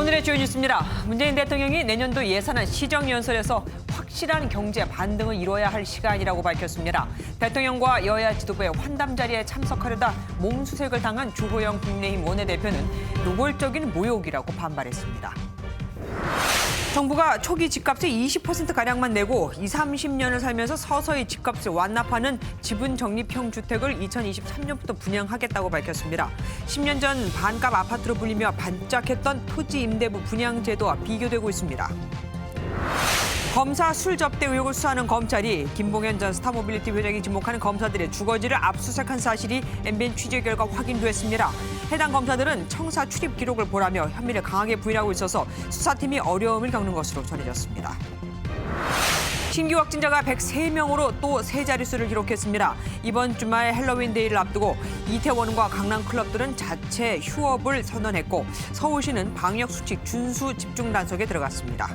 오늘의 주요 뉴스입니다. 문재인 대통령이 내년도 예산안 시정연설에서 확실한 경제 반등을 이뤄야 할 시간이라고 밝혔습니다. 대통령과 여야 지도부의 환담 자리에 참석하려다 몸수색을 당한 주호영 국민의힘 원내대표는 노골적인 모욕이라고 반발했습니다. 정부가 초기 집값의 20%가량만 내고 20, 30년을 살면서 서서히 집값을 완납하는 지분 적립형 주택을 2023년부터 분양하겠다고 밝혔습니다. 10년 전 반값 아파트로 불리며 반짝했던 토지 임대부 분양 제도와 비교되고 있습니다. 검사 술 접대 의혹을 수사하는 검찰이 김봉현 전 스타모빌리티 회장이 지목하는 검사들의 주거지를 압수수색한 사실이 MBN 취재 결과 확인됐습니다. 해당 검사들은 청사 출입 기록을 보라며 혐의를 강하게 부인하고 있어서 수사팀이 어려움을 겪는 것으로 전해졌습니다. 신규 확진자가 103명으로 또 세 자릿수를 기록했습니다. 이번 주말 헬로윈 데이를 앞두고 이태원과 강남 클럽들은 자체 휴업을 선언했고 서울시는 방역수칙 준수 집중 단속에 들어갔습니다.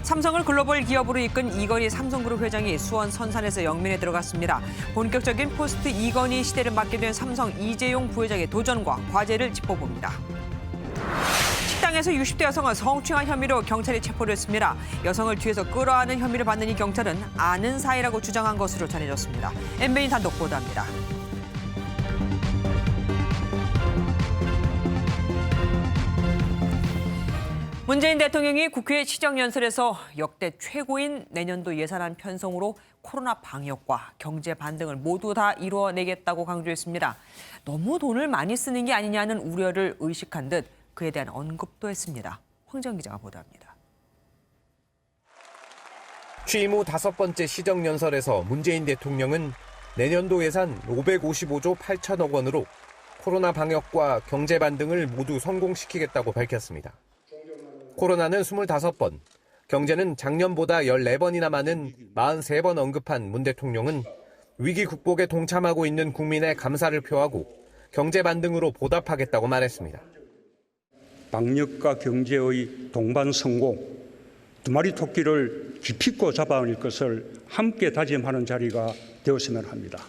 삼성을 글로벌 기업으로 이끈 이건희 삼성그룹 회장이 수원 선산에서 영면에 들어갔습니다. 본격적인 포스트 이건희 시대를 맞게 된 삼성 이재용 부회장의 도전과 과제를 짚어봅니다. 식당에서 60대 여성을 성추행한 혐의로 경찰이 체포를 했습니다. 여성을 뒤에서 끌어안은 혐의를 받는 이 경찰은 아는 사이라고 주장한 것으로 전해졌습니다. MBN 단독 보도합니다. 문재인 대통령이 국회 시정연설에서 역대 최고인 내년도 예산안 편성으로 코로나 방역과 경제 반등을 모두 다 이루어내겠다고 강조했습니다. 너무 돈을 많이 쓰는 게 아니냐는 우려를 의식한 듯 그에 대한 언급도 했습니다. 황정 기자가 보도합니다. 취임 후 5번째 시정연설에서 문재인 대통령은 내년도 예산 555조 8천억 원으로 코로나 방역과 경제 반등을 모두 성공시키겠다고 밝혔습니다. 코로나는 25번, 경제는 작년보다 14번이나 많은 43번 언급한 문 대통령은 위기 극복에 동참하고 있는 국민에 감사를 표하고 경제 반등으로 보답하겠다고 말했습니다. 방역과 경제의 동반 성공, 두 마리 토끼를 기필코 잡아낼 것을 함께 다짐하는 자리가 되었으면 합니다.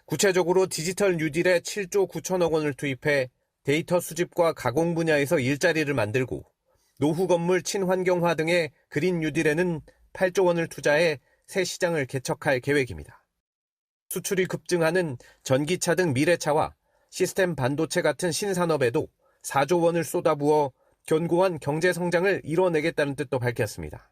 구체적으로 디지털 뉴딜에 7조 9천억 원을 투입해 데이터 수집과 가공 분야에서 일자리를 만들고 노후 건물 친환경화 등의 그린 뉴딜에는 8조 원을 투자해 새 시장을 개척할 계획입니다. 수출이 급증하는 전기차 등 미래차와 시스템 반도체 같은 신산업에도 4조 원을 쏟아부어 견고한 경제 성장을 이뤄내겠다는 뜻도 밝혔습니다.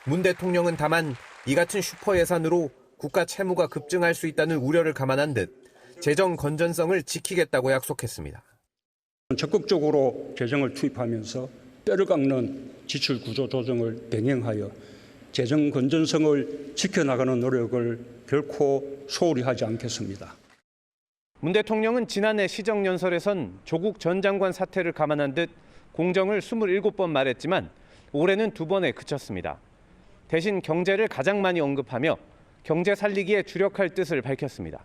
문 대통령은 다만 이 같은 슈퍼 예산으로 국가 채무가 급증할 수 있다는 우려를 감안한 듯 재정 건전성을 지키겠다고 약속했습니다. 적극적으로 재정을 투입하면서 뼈를 깎는 지출 구조 조정을 병행하여 재정 건전성을 지켜나가는 노력을 결코 소홀히 하지 않겠습니다. 문 대통령은 지난해 시정연설에선 조국 전 장관 사퇴를 감안한 듯 공정을 27번 말했지만 올해는 2번에 그쳤습니다. 대신 경제를 가장 많이 언급하며 경제 살리기에 주력할 뜻을 밝혔습니다.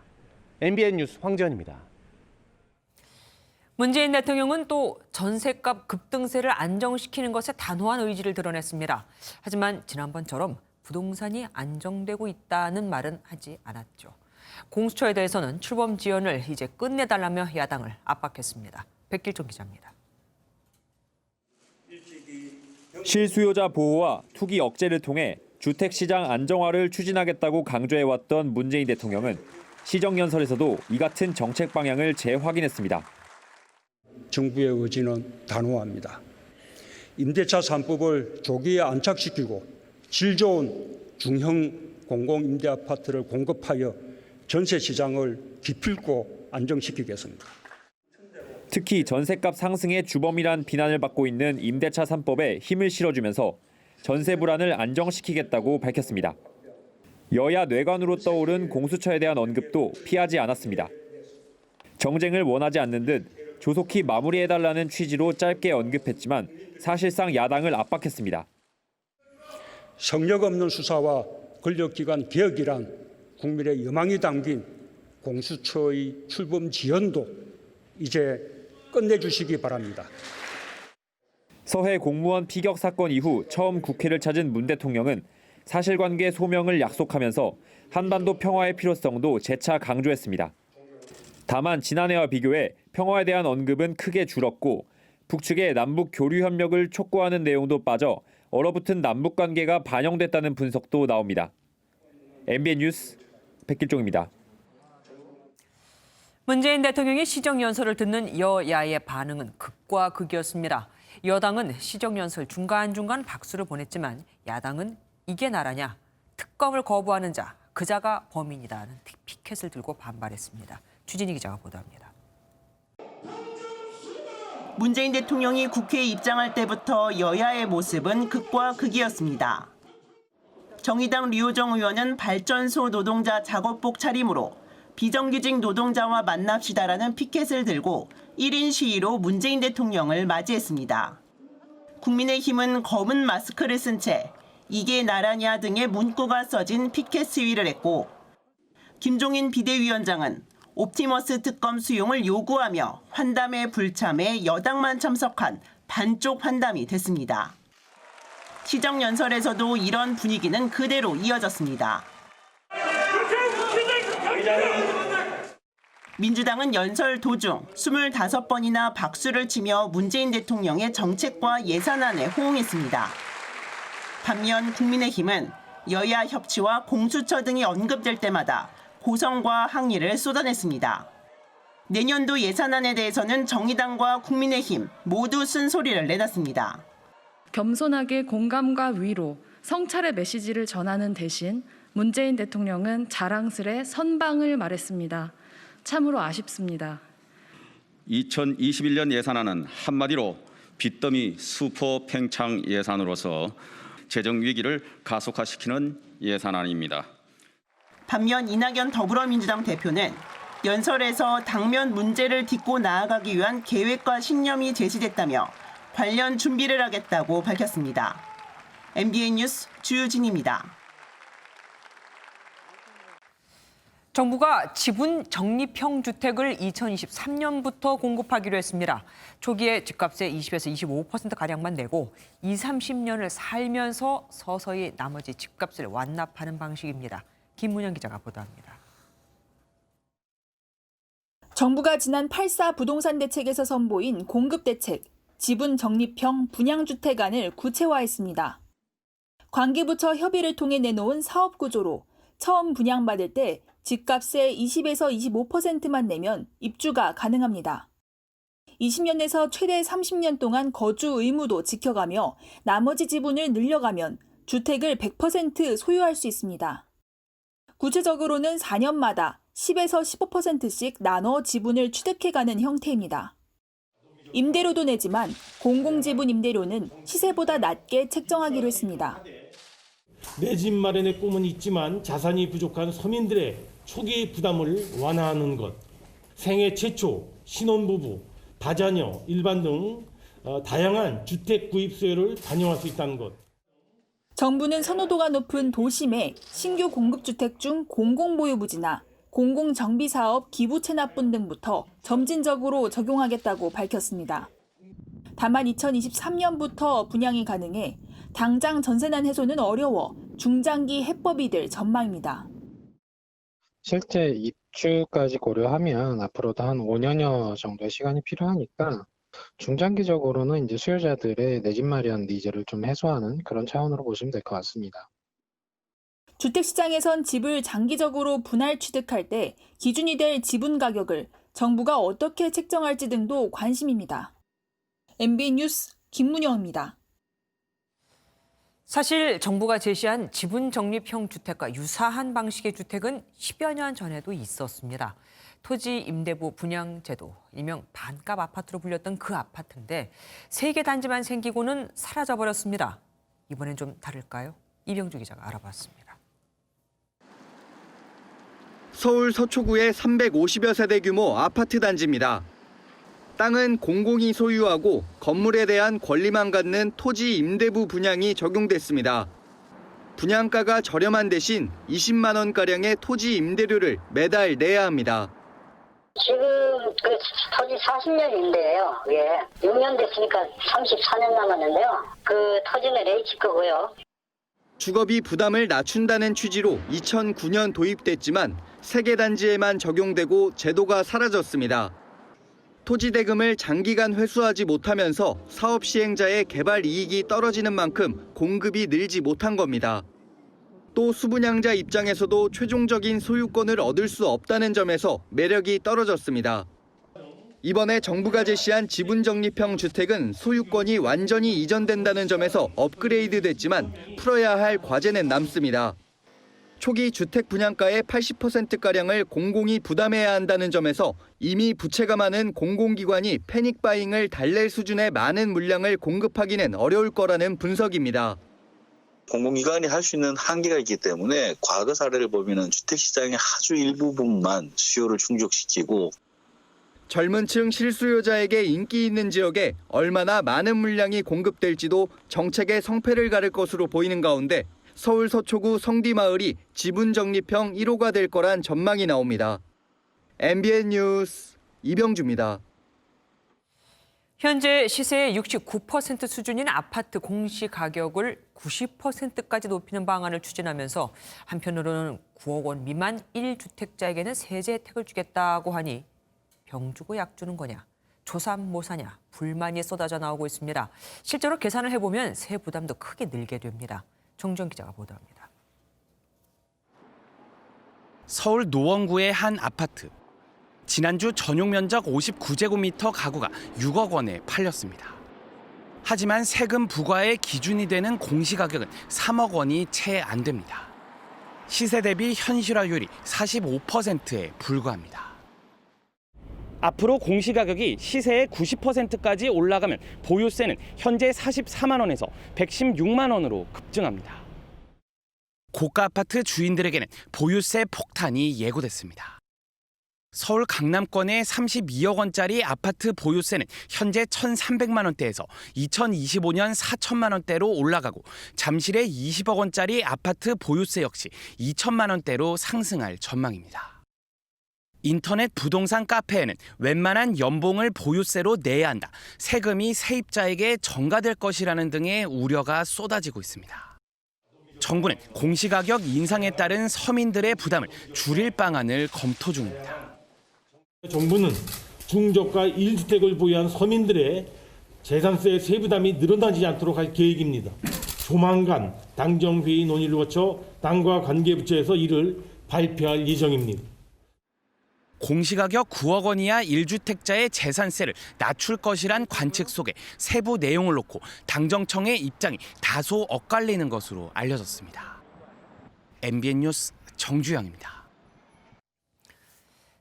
MBN 뉴스 황지연입니다. 문재인 대통령은 또 전셋값 급등세를 안정시키는 것에 단호한 의지를 드러냈습니다. 하지만 지난번처럼 부동산이 안정되고 있다는 말은 하지 않았죠. 공수처에 대해서는 출범 지연을 이제 끝내달라며 야당을 압박했습니다. 백길종 기자입니다. 실수요자 보호와 투기 억제를 통해 주택시장 안정화를 추진하겠다고 강조해왔던 문재인 대통령은 시정연설에서도 이 같은 정책 방향을 재확인했습니다. 정부의 의지는 단호합니다. 임대차 3법을 조기에 안착시키고 질 좋은 중형 공공임대아파트를 공급하여 전세 시장을 기필코 안정시키겠습니다. 특히 전셋값 상승의 주범이란 비난을 받고 있는 임대차 3법에 힘을 실어주면서 전세 불안을 안정시키겠다고 밝혔습니다. 여야 뇌관으로 떠오른 공수처에 대한 언급도 피하지 않았습니다. 정쟁을 원하지 않는 듯 조속히 마무리해달라는 취지로 짧게 언급했지만 사실상 야당을 압박했습니다. 성역 없는 수사와 권력기관 개혁이란 국민의 여망이 담긴 공수처의 출범 지연도 이제 끝내주시기 바랍니다. 서해 공무원 피격 사건 이후 처음 국회를 찾은 문 대통령은 사실관계 소명을 약속하면서 한반도 평화의 필요성도 재차 강조했습니다. 다만 지난해와 비교해 평화에 대한 언급은 크게 줄었고 북측의 남북 교류 협력을 촉구하는 내용도 빠져 얼어붙은 남북 관계가 반영됐다는 분석도 나옵니다. MBN 뉴스 백길종입니다. 문재인 대통령의 시정연설을 듣는 여야의 반응은 극과 극이었습니다. 여당은 시정연설 중간중간 박수를 보냈지만 야당은 이게 나라냐, 특검을 거부하는 자, 그자가 범인이다는 피켓을 들고 반발했습니다. 주진희 기자가 보도합니다. 문재인 대통령이 국회에 입장할 때부터 여야의 모습은 극과 극이었습니다. 정의당 류호정 의원은 발전소 노동자 작업복 차림으로 비정규직 노동자와 만납시다라는 피켓을 들고 1인 시위로 문재인 대통령을 맞이했습니다. 국민의힘은 검은 마스크를 쓴 채 이게 나라냐 등의 문구가 써진 피켓 시위를 했고, 김종인 비대위원장은 옵티머스 특검 수용을 요구하며 환담에 불참해 여당만 참석한 반쪽 환담이 됐습니다. 시정연설에서도 이런 분위기는 그대로 이어졌습니다. 민주당은 연설 도중 25번이나 박수를 치며 문재인 대통령의 정책과 예산안에 호응했습니다. 반면 국민의힘은 여야 협치와 공수처 등이 언급될 때마다 고성과 항의를 쏟아냈습니다. 내년도 예산안에 대해서는 정의당과 국민의힘 모두 쓴소리를 내놨습니다. 겸손하게 공감과 위로, 성찰의 메시지를 전하는 대신 문재인 대통령은 자랑스레 선방을 말했습니다. 참으로 아쉽습니다. 2021년 예산안은 한마디로 빚더미 슈퍼 팽창 예산으로서 재정 위기를 가속화시키는 예산안입니다. 반면 이낙연 더불어민주당 대표는 연설에서 당면 문제를 딛고 나아가기 위한 계획과 신념이 제시됐다며 관련 준비를 하겠다고 밝혔습니다. MBN 뉴스 주유진입니다. 정부가 지분 적립형 주택을 2023년부터 공급하기로 했습니다. 초기에 집값의 20에서 25%가량만 내고 20-30년을 살면서 서서히 나머지 집값을 완납하는 방식입니다. 김문영 기자가 보도합니다. 정부가 지난 8.4 부동산 대책에서 선보인 공급대책, 지분 적립형 분양주택안을 구체화했습니다. 관계부처 협의를 통해 내놓은 사업구조로 처음 분양받을 때 집값의 20에서 25%만 내면 입주가 가능합니다. 20년에서 최대 30년 동안 거주 의무도 지켜가며 나머지 지분을 늘려가면 주택을 100% 소유할 수 있습니다. 구체적으로는 4년마다 10에서 15%씩 나눠 지분을 취득해가는 형태입니다. 임대료도 내지만 공공지분 임대료는 시세보다 낮게 책정하기로 했습니다. 내 집 마련의 꿈은 있지만 자산이 부족한 서민들의 초기 부담을 완화하는 것, 생애 최초, 신혼부부, 다자녀, 일반 등 다양한 주택 구입 수요를 반영할 수 있다는 것. 정부는 선호도가 높은 도심에 신규 공급주택 중 공공보유부지나 공공정비사업 기부채납분 등부터 점진적으로 적용하겠다고 밝혔습니다. 다만 2023년부터 분양이 가능해 당장 전세난 해소는 어려워 중장기 해법이 될 전망입니다. 실제 입주까지 고려하면 앞으로도 한 5년여 정도의 시간이 필요하니까 중장기적으로는 이제 수요자들의 내 집 마련 니즈를 좀 해소하는 그런 차원으로 보시면 될 것 같습니다. 주택시장에선 집을 장기적으로 분할 취득할 때 기준이 될 지분 가격을 정부가 어떻게 책정할지 등도 관심입니다. MBN 뉴스 김문영입니다. 사실 정부가 제시한 지분 적립형 주택과 유사한 방식의 주택은 10여 년 전에도 있었습니다. 토지 임대부 분양제도, 일명 반값 아파트로 불렸던 그 아파트인데 3개 단지만 생기고는 사라져버렸습니다. 이번엔 좀 다를까요? 이병주 기자가 알아봤습니다. 서울 서초구의 350여 세대 규모 아파트 단지입니다. 땅은 공공이 소유하고 건물에 대한 권리만 갖는 토지 임대부 분양이 적용됐습니다. 분양가가 저렴한 대신 20만 원가량의 토지 임대료를 매달 내야 합니다. 지금 그 토지 40년인데요. 예. 6년 됐으니까 34년 남았는데요. 그 토지는 H 거고요. 주거비 부담을 낮춘다는 취지로 2009년 도입됐지만 3개 단지에만 적용되고 제도가 사라졌습니다. 토지 대금을 장기간 회수하지 못하면서 사업 시행자의 개발 이익이 떨어지는 만큼 공급이 늘지 못한 겁니다. 또 수분양자 입장에서도 최종적인 소유권을 얻을 수 없다는 점에서 매력이 떨어졌습니다. 이번에 정부가 제시한 지분적립형 주택은 소유권이 완전히 이전된다는 점에서 업그레이드 됐지만 풀어야 할 과제는 남습니다. 초기 주택 분양가의 80%가량을 공공이 부담해야 한다는 점에서 이미 부채가 많은 공공기관이 패닉바잉을 달랠 수준의 많은 물량을 공급하기는 어려울 거라는 분석입니다. 공공기관이 할 수 있는 한계가 있기 때문에 과거 사례를 보면 주택시장의 아주 일부분만 수요를 충족시키고 젊은 층 실수요자에게 인기 있는 지역에 얼마나 많은 물량이 공급될지도 정책의 성패를 가를 것으로 보이는 가운데 서울 서초구 성디마을이 지분적립형 1호가 될 거란 전망이 나옵니다. MBN 뉴스 이병주입니다. 현재 시세의 69% 수준인 아파트 공시가격을 90%까지 높이는 방안을 추진하면서 한편으로는 9억 원 미만 1주택자에게는 세제 혜택을 주겠다고 하니 병 주고 약 주는 거냐, 조삼모사냐 불만이 쏟아져 나오고 있습니다. 실제로 계산을 해보면 세 부담도 크게 늘게 됩니다. 정주영 기자가 보도합니다. 서울 노원구의 한 아파트. 지난주 전용 면적 59제곱미터 가구가 6억 원에 팔렸습니다. 하지만 세금 부과의 기준이 되는 공시가격은 3억 원이 채 안 됩니다. 시세 대비 현실화율이 45%에 불과합니다. 앞으로 공시가격이 시세의 90%까지 올라가면 보유세는 현재 44만 원에서 116만 원으로 급증합니다. 고가 아파트 주인들에게는 보유세 폭탄이 예고됐습니다. 서울 강남권의 32억 원짜리 아파트 보유세는 현재 1,300만 원대에서 2025년 4천만 원대로 올라가고 잠실의 20억 원짜리 아파트 보유세 역시 2천만 원대로 상승할 전망입니다. 인터넷 부동산 카페에는 웬만한 연봉을 보유세로 내야 한다, 세금이 세입자에게 전가될 것이라는 등의 우려가 쏟아지고 있습니다. 정부는 공시가격 인상에 따른 서민들의 부담을 줄일 방안을 검토 중입니다. 정부는 중저가 1주택을 보유한 서민들의 재산세 세부담이 늘어나지 않도록 할 계획입니다. 조만간 당정회의 논의를 거쳐 당과 관계부처에서 이를 발표할 예정입니다. 공시가격 9억 원 이하 1주택자의 재산세를 낮출 것이란 관측 속에 세부 내용을 놓고 당정청의 입장이 다소 엇갈리는 것으로 알려졌습니다. MBN 뉴스 정주영입니다.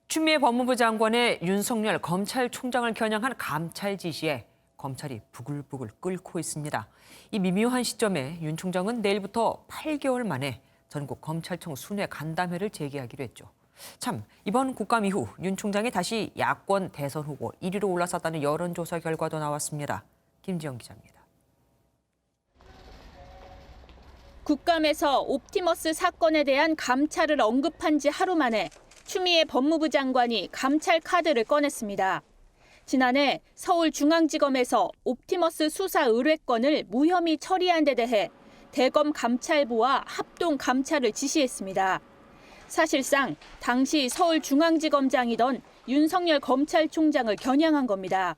추미애 법무부 장관의 윤석열 검찰총장을 겨냥한 감찰 지시에 검찰이 부글부글 끓고 있습니다. 이 미묘한 시점에 윤 총장은 내일부터 8개월 만에 전국 검찰청 순회 간담회를 재개하기로 했죠. 참, 이번 국감 이후 윤 총장이 다시 야권 대선 후보 1위로 올라섰다는 여론조사 결과도 나왔습니다. 김지영 기자입니다. 국감에서 옵티머스 사건에 대한 감찰을 언급한 지 하루 만에 추미애 법무부 장관이 감찰 카드를 꺼냈습니다. 지난해 서울중앙지검에서 옵티머스 수사 의뢰건을 무혐의 처리한 데 대해 대검 감찰부와 합동 감찰을 지시했습니다. 사실상 당시 서울중앙지검장이던 윤석열 검찰총장을 겨냥한 겁니다.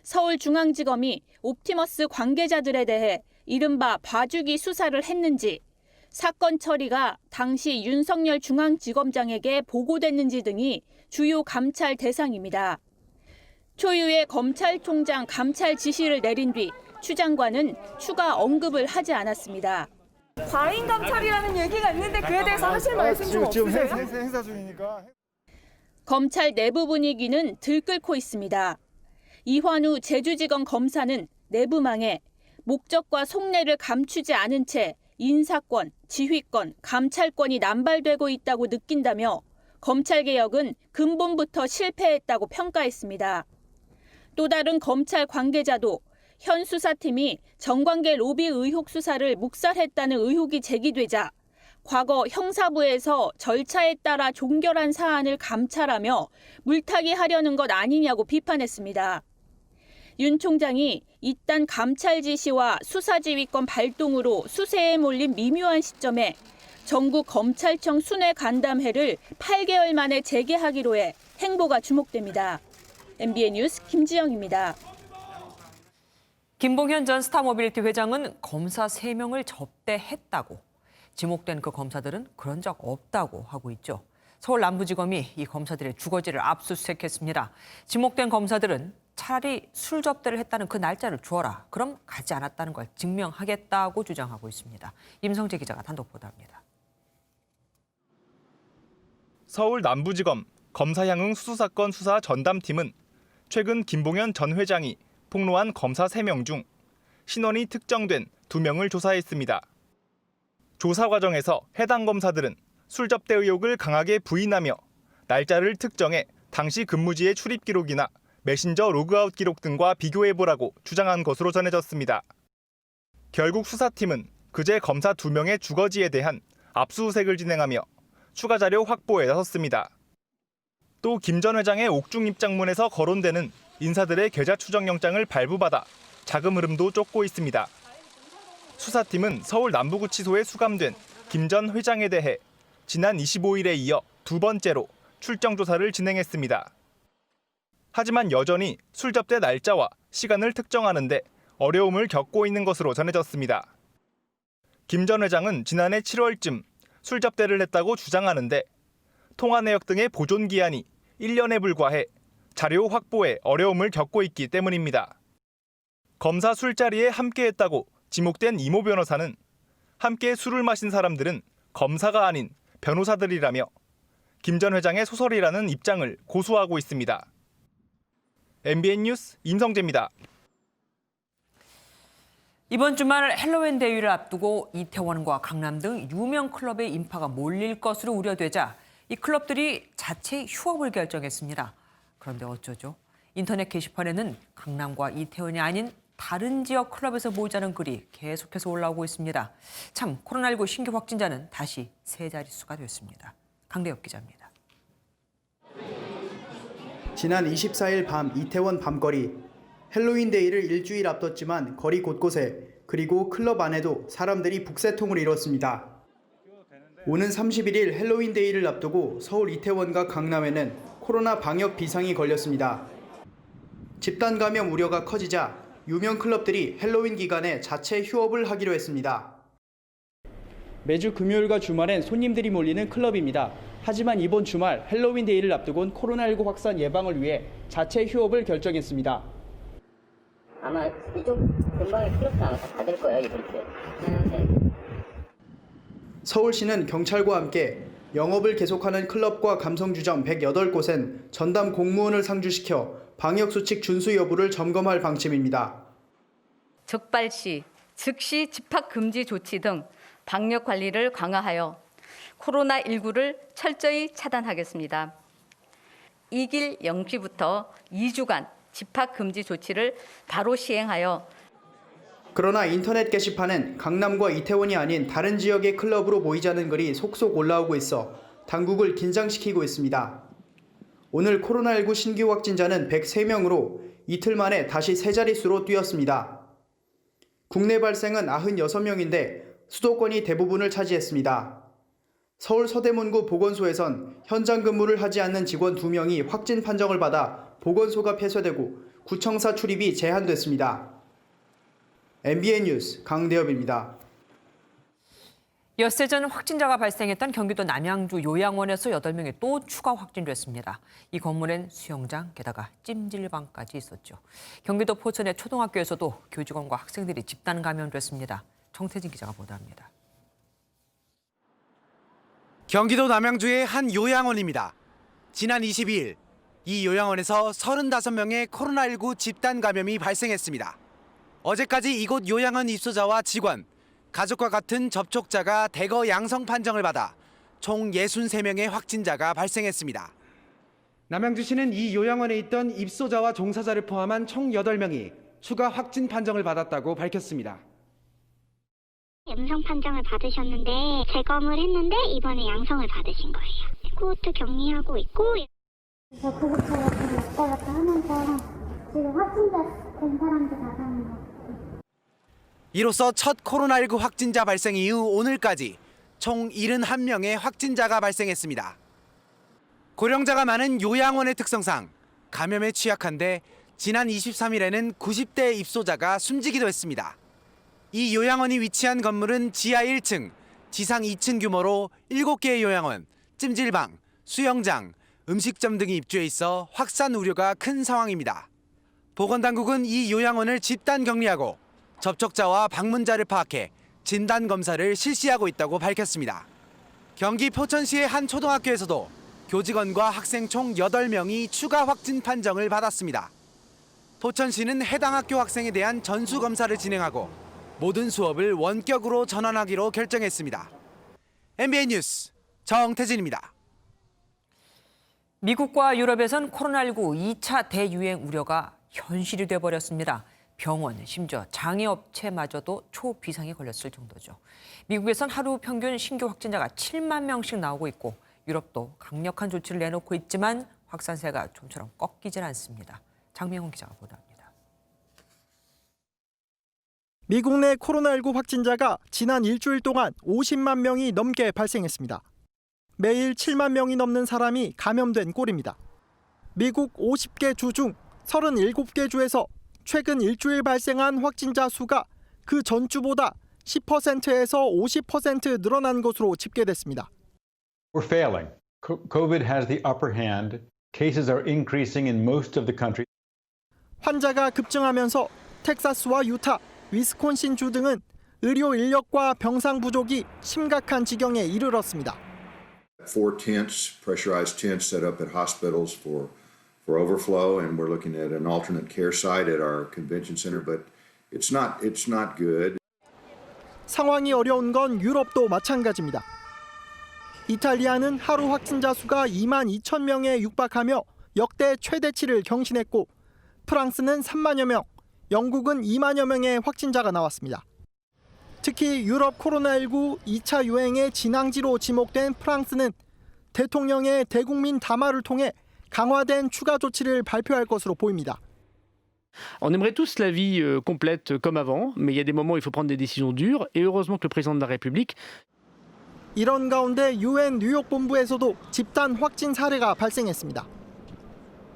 서울중앙지검이 옵티머스 관계자들에 대해 이른바 봐주기 수사를 했는지, 사건 처리가 당시 윤석열 중앙지검장에게 보고됐는지 등이 주요 감찰 대상입니다. 초유의 검찰총장 감찰 지시를 내린 뒤 추 장관은 추가 언급을 하지 않았습니다. 과잉 감찰이라는 얘기가 있는데 그에 대해서 하실 말씀 좀 없으세요? 지금 행사 중이니까. 검찰 내부 분위기는 들끓고 있습니다. 이환우 제주지검 검사는 내부망에 목적과 속내를 감추지 않은 채 인사권, 지휘권, 감찰권이 남발되고 있다고 느낀다며 검찰개혁은 근본부터 실패했다고 평가했습니다. 또 다른 검찰 관계자도 현 수사팀이 정관계 로비 의혹 수사를 묵살했다는 의혹이 제기되자 과거 형사부에서 절차에 따라 종결한 사안을 감찰하며 물타기 하려는 것 아니냐고 비판했습니다. 윤 총장이 이딴 감찰 지시와 수사지휘권 발동으로 수세에 몰린 미묘한 시점에 전국 검찰청 순회 간담회를 8개월 만에 재개하기로 해 행보가 주목됩니다. MBN 뉴스 김지영입니다. 김봉현 전 스타모빌리티 회장은 검사 3명을 접대했다고, 지목된 그 검사들은 그런 적 없다고 하고 있죠. 서울 남부지검이 이 검사들의 주거지를 압수수색했습니다. 지목된 검사들은 차라리 술 접대를 했다는 그 날짜를 주어라, 그럼 가지 않았다는 걸 증명하겠다고 주장하고 있습니다. 임성재 기자가 단독 보도합니다. 서울 남부지검 검사향응 수수사건 수사 전담팀은 최근 김봉현 전 회장이 폭로한 검사 3명 중 신원이 특정된 2명을 조사했습니다. 조사 과정에서 해당 검사들은 술 접대 의혹을 강하게 부인하며 날짜를 특정해 당시 근무지의 출입 기록이나 메신저 로그아웃 기록 등과 비교해보라고 주장한 것으로 전해졌습니다. 결국 수사팀은 그제 검사 2명의 주거지에 대한 압수수색을 진행하며 추가 자료 확보에 나섰습니다. 또 김 전 회장의 옥중 입장문에서 거론되는 인사들의 계좌 추적 영장을 발부받아 자금 흐름도 쫓고 있습니다. 수사팀은 서울 남부구치소에 수감된 김 전 회장에 대해 지난 25일에 이어 2번째로 출정 조사를 진행했습니다. 하지만 여전히 술 접대 날짜와 시간을 특정하는데 어려움을 겪고 있는 것으로 전해졌습니다. 김 전 회장은 지난해 7월쯤 술 접대를 했다고 주장하는데 통화 내역 등의 보존 기한이 1년에 불과해 자료 확보에 어려움을 겪고 있기 때문입니다. 검사 술자리에 함께했다고 지목된 이모 변호사는 함께 술을 마신 사람들은 검사가 아닌 변호사들이라며 김 전 회장의 소설이라는 입장을 고수하고 있습니다. MBN 뉴스 임성재입니다. 이번 주말 헬로윈 데이를 앞두고 이태원과 강남 등 유명 클럽의 인파가 몰릴 것으로 우려되자 이 클럽들이 자체 휴업을 결정했습니다. 그런데 어쩌죠? 인터넷 게시판에는 강남과 이태원이 아닌 다른 지역 클럽에서 모이자는 글이 계속해서 올라오고 있습니다. 참, 코로나19 신규 확진자는 다시 3자릿수가 됐습니다. 강대엽 기자입니다. 지난 24일 밤 이태원 밤거리. 헬로윈 데이를 일주일 앞뒀지만 거리 곳곳에 그리고 클럽 안에도 사람들이 북새통을 이뤘습니다. 오는 31일 헬로윈 데이를 앞두고 서울 이태원과 강남에는 코로나 방역 비상이 걸렸습니다. 집단 감염 우려가 커지자 유명 클럽들이 헬로윈 기간에 자체 휴업을 하기로 했습니다. 매주 금요일과 주말엔 손님들이 몰리는 클럽입니다. 하지만 이번 주말 헬로윈 데이를 앞두고는 코로나19 확산 예방을 위해 자체 휴업을 결정했습니다. 아마 이쪽 근방에 클럽도 아마 다 될 거예요, 이번 주에. 네. 서울시는 경찰과 함께 영업을 계속하는 클럽과 감성주점 108곳엔 전담 공무원을 상주시켜 방역수칙 준수 여부를 점검할 방침입니다. 적발시, 즉시 집합금지 조치 등 방역 관리를 강화하여 코로나19를 철저히 차단하겠습니다. 이 길 0시부터 2주간 집합금지 조치를 바로 시행하여 그러나 인터넷 게시판엔 강남과 이태원이 아닌 다른 지역의 클럽으로 모이자는 글이 속속 올라오고 있어 당국을 긴장시키고 있습니다. 오늘 코로나19 신규 확진자는 103명으로 이틀 만에 다시 3자릿수로 뛰었습니다. 국내 발생은 96명인데 수도권이 대부분을 차지했습니다. 서울 서대문구 보건소에선 현장 근무를 하지 않는 직원 2명이 확진 판정을 받아 보건소가 폐쇄되고 구청사 출입이 제한됐습니다. MBN 뉴스 강대엽입니다. 엿새 전 확진자가 발생했던 경기도 남양주 요양원에서 8명이 또 추가 확진됐습니다. 이 건물엔 수영장, 게다가 찜질방까지 있었죠. 경기도 포천의 초등학교에서도 교직원과 학생들이 집단 감염됐습니다. 정태진 기자가 보도합니다. 경기도 남양주의 한 요양원입니다. 지난 22일 이 요양원에서 35명의 코로나19 집단 감염이 발생했습니다. 어제까지 이곳 요양원 입소자와 직원, 가족과 같은 접촉자가 대거 양성 판정을 받아 총 63명의 확진자가 발생했습니다. 남양주시는 이 요양원에 있던 입소자와 종사자를 포함한 총 8명이 추가 확진 판정을 받았다고 밝혔습니다. 음성 판정을 받으셨는데 재검을 했는데 이번에 양성을 받으신 거예요. 그것도 격리하고 있고. 그래서 그것처럼 왔다 갔다 하면서 지금 확진자 된 사람들 나가는 거. 이로써 첫 코로나19 확진자 발생 이후 오늘까지 총 71명의 확진자가 발생했습니다. 고령자가 많은 요양원의 특성상 감염에 취약한데 지난 23일에는 90대 입소자가 숨지기도 했습니다. 이 요양원이 위치한 건물은 지하 1층, 지상 2층 규모로 7개의 요양원, 찜질방, 수영장, 음식점 등이 입주해 있어 확산 우려가 큰 상황입니다. 보건당국은 이 요양원을 집단 격리하고 접촉자와 방문자를 파악해 진단검사를 실시하고 있다고 밝혔습니다. 경기 포천시의 한 초등학교에서도 교직원과 학생 총 8명이 추가 확진 판정을 받았습니다. 포천시는 해당 학교 학생에 대한 전수검사를 진행하고 모든 수업을 원격으로 전환하기로 결정했습니다. MBN 뉴스 정태진입니다. 미국과 유럽에선 코로나19 2차 대유행 우려가 현실이 돼버렸습니다. 병원, 심지어 장애업체마저도 초비상에 걸렸을 정도죠. 미국에선 하루 평균 신규 확진자가 7만 명씩 나오고 있고 유럽도 강력한 조치를 내놓고 있지만 확산세가 좀처럼 꺾이질 않습니다. 장명훈 기자가 보도합니다. 미국 내 코로나19 확진자가 지난 일주일 동안 50만 명이 넘게 발생했습니다. 매일 7만 명이 넘는 사람이 감염된 꼴입니다. 미국 50개 주 중 37개 주에서 최근 일주일 발생한 확진자 수가 그 전주보다 10%에서 50% 늘어난 것으로 집계됐습니다. We're failing. COVID has the upper hand. Cases are increasing in most of the country. 환자가 급증하면서 텍사스와 유타, 위스콘신 주 등은 의료 인력과 병상 부족이 심각한 지경에 이르렀습니다. 4 tents, pressurized tents set up at hospitals for overflow, and we're looking at an alternate care site at our convention center, but it's not good. 상황이 어려운 건 유럽도 마찬가지입니다. 이탈리아는 하루 확진자 수가 2만 2천 명에 육박하며 역대 최대치를 경신했고 프랑스는 3만여 명, 영국은 2만여 명의 확진자가 나왔습니다. 특히 유럽 코로나19 2차 유행의 진앙지로 지목된 프랑스는 대통령의 대국민 담화를 통해 강화된 추가 조치를 발표할 것으로 보입니다. On aimerait tous la vie complète comme avant, mais il y a des moments où il faut prendre des décisions dures et heureusement que le président de la République. 이런 가운데 유엔 뉴욕 본부에서도 집단 확진 사례가 발생했습니다.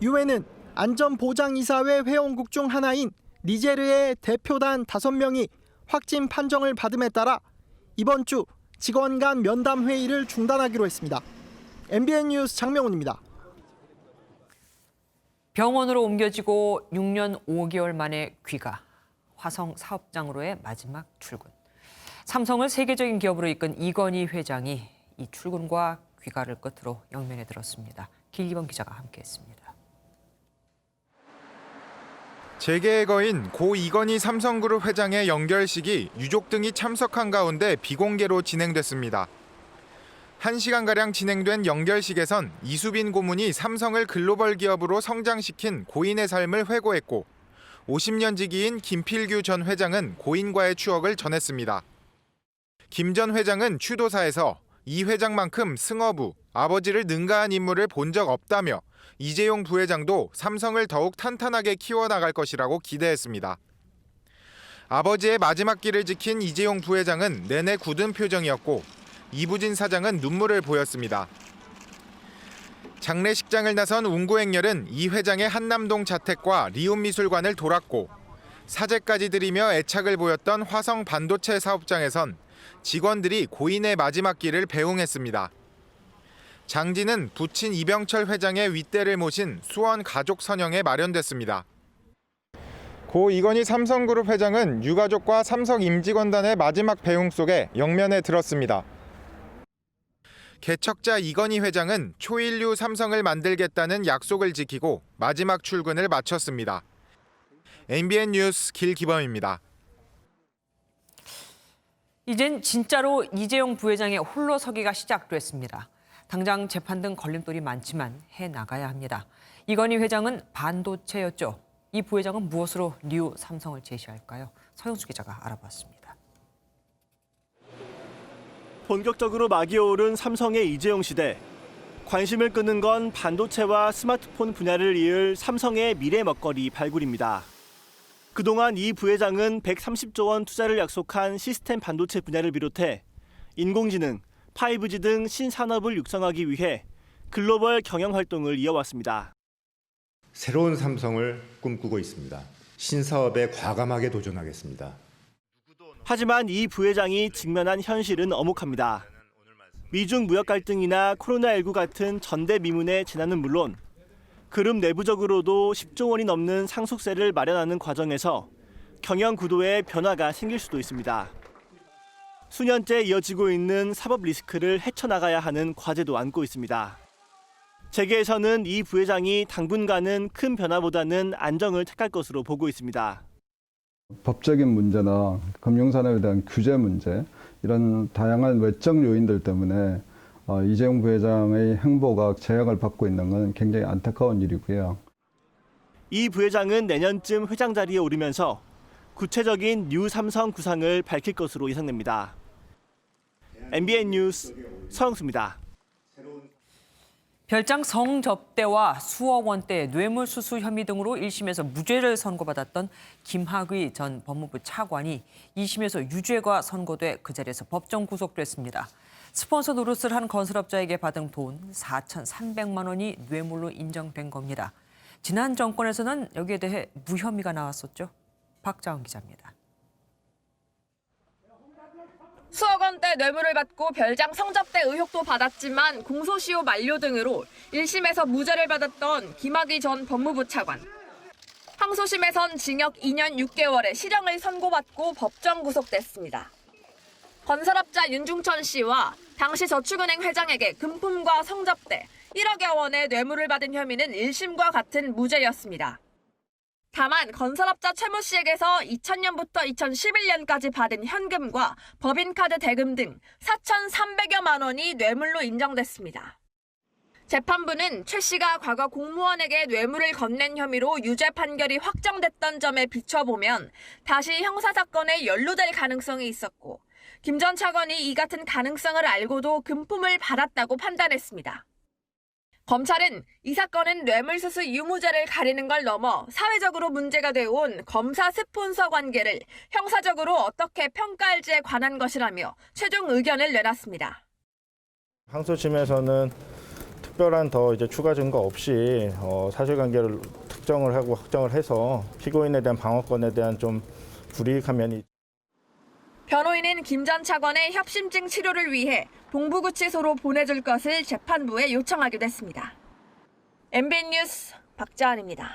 유엔은 안전보장이사회 회원국 중 하나인 니제르의 대표단 5명이 확진 판정을 받음에 따라 이번 주 직원 간 면담 회의를 중단하기로 했습니다. MBN 뉴스 장명훈입니다. 병원으로 옮겨지고 6년 5개월 만에 귀가. 화성 사업장으로의 마지막 출근. 삼성을 세계적인 기업으로 이끈 이건희 회장이 이 출근과 귀가를 끝으로 영면에 들었습니다. 길기범 기자가 함께했습니다. 재계의 거인 고 이건희 삼성그룹 회장의 연결식이 유족 등이 참석한 가운데 비공개로 진행됐습니다. 1시간가량 진행된 연결식에선 이수빈 고문이 삼성을 글로벌 기업으로 성장시킨 고인의 삶을 회고했고 50년 지기인 김필규 전 회장은 고인과의 추억을 전했습니다. 김 전 회장은 취도사에서 이 회장만큼 승어부, 아버지를 능가한 인물을 본 적 없다며 이재용 부회장도 삼성을 더욱 탄탄하게 키워나갈 것이라고 기대했습니다. 아버지의 마지막 길을 지킨 이재용 부회장은 내내 굳은 표정이었고 이부진 사장은 눈물을 보였습니다. 장례식장을 나선 운구행렬은 이 회장의 한남동 자택과 리움미술관을 돌았고 사제까지 드리며 애착을 보였던 화성 반도체 사업장에선 직원들이 고인의 마지막 길을 배웅했습니다. 장지는 부친 이병철 회장의 윗대를 모신 수원 가족 선영에 마련됐습니다. 고 이건희 삼성그룹 회장은 유가족과 삼성 임직원단의 마지막 배웅 속에 영면에 들었습니다. 개척자 이건희 회장은 초일류 삼성을 만들겠다는 약속을 지키고 마지막 출근을 마쳤습니다. MBN 뉴스 길기범입니다. 이젠 진짜로 이재용 부회장의 홀로서기가 시작됐습니다. 당장 재판 등 걸림돌이 많지만 해나가야 합니다. 이건희 회장은 반도체였죠. 이 부회장은 무엇으로 뉴 삼성을 제시할까요? 서영수 기자가 알아봤습니다. 본격적으로 막이 오른 삼성의 이재용 시대. 관심을 끄는 건 반도체와 스마트폰 분야를 이을 삼성의 미래 먹거리 발굴입니다. 그동안 이 부회장은 130조 원 투자를 약속한 시스템 반도체 분야를 비롯해 인공지능, 5G 등 신산업을 육성하기 위해 글로벌 경영 활동을 이어왔습니다. 새로운 삼성을 꿈꾸고 있습니다. 신사업에 과감하게 도전하겠습니다. 하지만 이 부회장이 직면한 현실은 엄혹합니다. 미중 무역 갈등이나 코로나19 같은 전대미문의 재난은 물론 그룹 내부적으로도 10조 원이 넘는 상속세를 마련하는 과정에서 경영 구도에 변화가 생길 수도 있습니다. 수년째 이어지고 있는 사법 리스크를 헤쳐나가야 하는 과제도 안고 있습니다. 재계에서는 이 부회장이 당분간은 큰 변화보다는 안정을 택할 것으로 보고 있습니다. 법적인 문제나 금융산업에 대한 규제 문제, 이런 다양한 외적 요인들 때문에 이재용 부회장의 행보가 제약을 받고 있는 건 굉장히 안타까운 일이고요. 이 부회장은 내년쯤 회장 자리에 오르면서 구체적인 뉴 삼성 구상을 밝힐 것으로 예상됩니다. MBN 뉴스 서영수입니다. 별장 성접대와 수억 원대 뇌물수수 혐의 등으로 1심에서 무죄를 선고받았던 김학의 전 법무부 차관이 2심에서 유죄가 선고돼 그 자리에서 법정 구속됐습니다. 스폰서 노릇을 한 건설업자에게 받은 돈 4,300만 원이 뇌물로 인정된 겁니다. 지난 정권에서는 여기에 대해 무혐의가 나왔었죠. 박자원 기자입니다. 수억 원대 뇌물을 받고 별장 성접대 의혹도 받았지만 공소시효 만료 등으로 1심에서 무죄를 받았던 김학의 전 법무부 차관. 항소심에선 징역 2년 6개월의 실형을 선고받고 법정 구속됐습니다. 건설업자 윤중천 씨와 당시 저축은행 회장에게 금품과 성접대 1억여 원의 뇌물을 받은 혐의는 1심과 같은 무죄였습니다. 다만 건설업자 최모 씨에게서 2000년부터 2011년까지 받은 현금과 법인카드 대금 등 4,300여만 원이 뇌물로 인정됐습니다. 재판부는 최 씨가 과거 공무원에게 뇌물을 건넨 혐의로 유죄 판결이 확정됐던 점에 비춰보면 다시 형사사건에 연루될 가능성이 있었고 김 전 차관이 이 같은 가능성을 알고도 금품을 받았다고 판단했습니다. 검찰은 이 사건은 뇌물수수 유무죄를 가리는 걸 넘어 사회적으로 문제가 되어온 검사 스폰서 관계를 형사적으로 어떻게 평가할지에 관한 것이라며 최종 의견을 내놨습니다. 항소심에서는 특별한 더 추가 증거 없이 사실관계를 특정을 하고 확정을 해서 피고인에 대한 방어권에 대한 좀 불이익한 면이. 변호인은 김 전 차관의 협심증 치료를 위해 동부구치소로 보내줄 것을 재판부에 요청하기도 했습니다. MBN 뉴스 박자은입니다.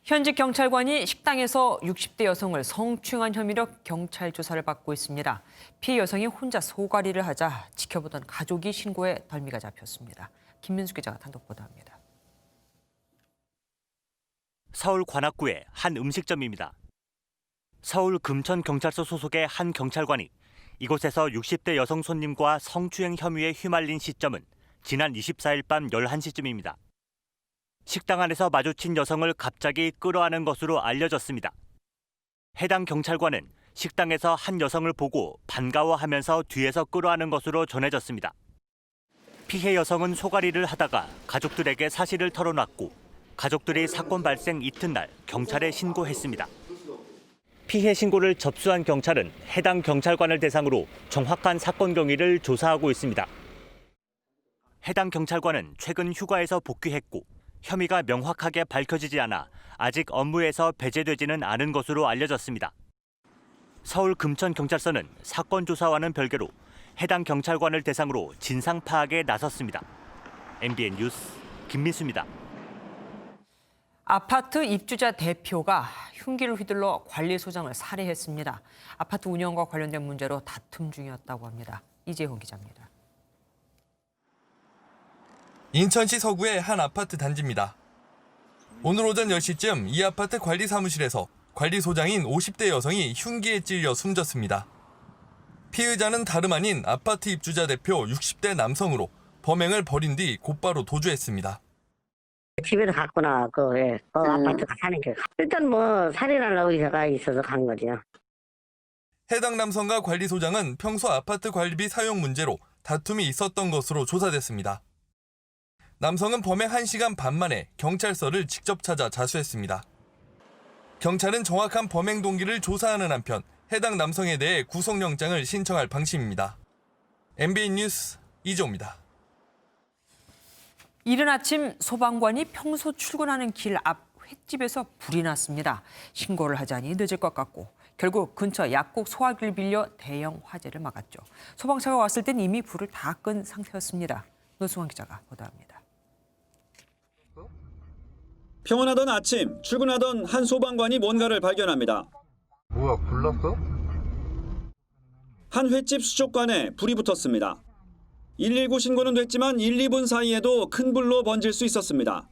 현직 경찰관이 식당에서 60대 여성을 성추행한 혐의로 경찰 조사를 받고 있습니다. 피해 여성이 혼자 소가리를 하자 지켜보던 가족이 신고해 덜미가 잡혔습니다. 김민수 기자가 단독 보도합니다. 서울 관악구의 한 음식점입니다. 서울 금천경찰서 소속의 한 경찰관이 이곳에서 60대 여성 손님과 성추행 혐의에 휘말린 시점은 지난 24일 밤 11시쯤입니다. 식당 안에서 마주친 여성을 갑자기 끌어안은 것으로 알려졌습니다. 해당 경찰관은 식당에서 한 여성을 보고 반가워하면서 뒤에서 끌어안은 것으로 전해졌습니다. 피해 여성은 소가리를 하다가 가족들에게 사실을 털어놨고 가족들이 사건 발생 이튿날 경찰에 신고했습니다. 피해 신고를 접수한 경찰은 해당 경찰관을 대상으로 정확한 사건 경위를 조사하고 있습니다. 해당 경찰관은 최근 휴가에서 복귀했고 혐의가 명확하게 밝혀지지 않아 아직 업무에서 배제되지는 않은 것으로 알려졌습니다. 서울 금천경찰서는 사건 조사와는 별개로 해당 경찰관을 대상으로 진상 파악에 나섰습니다. MBN 뉴스 김민수입니다. 아파트 입주자 대표가 흉기를 휘둘러 관리소장을 살해했습니다. 아파트 운영과 관련된 문제로 다툼 중이었다고 합니다. 이재훈 기자입니다. 인천시 서구의 한 아파트 단지입니다. 오늘 오전 10시쯤 이 아파트 관리 사무실에서 관리소장인 50대 여성이 흉기에 찔려 숨졌습니다. 피의자는 다름 아닌 아파트 입주자 대표 60대 남성으로 범행을 벌인 뒤 곧바로 도주했습니다. 집에서 갔구나. 아파트가 사는 게. 일단 살인하려고 의사가 있어서 간 거죠. 해당 남성과 관리소장은 평소 아파트 관리비 사용 문제로 다툼이 있었던 것으로 조사됐습니다. 남성은 범행 1시간 반 만에 경찰서를 직접 찾아 자수했습니다. 경찰은 정확한 범행 동기를 조사하는 한편 해당 남성에 대해 구속영장을 신청할 방침입니다. MBN 뉴스 이조입니다. 이른 아침 소방관이 평소 출근하는 길 앞 횟집에서 불이 났습니다. 신고를 하자니 늦을 것 같고 결국 근처 약국 소화기를 빌려 대형 화재를 막았죠. 소방차가 왔을 땐 이미 불을 다 끈 상태였습니다. 노승환 기자가 보도합니다. 평온하던 아침 출근하던 한 소방관이 뭔가를 발견합니다. 뭐야, 불 났어? 한 횟집 수족관에 불이 붙었습니다. 119 신고는 됐지만 1, 2분 사이에도 큰 불로 번질 수 있었습니다.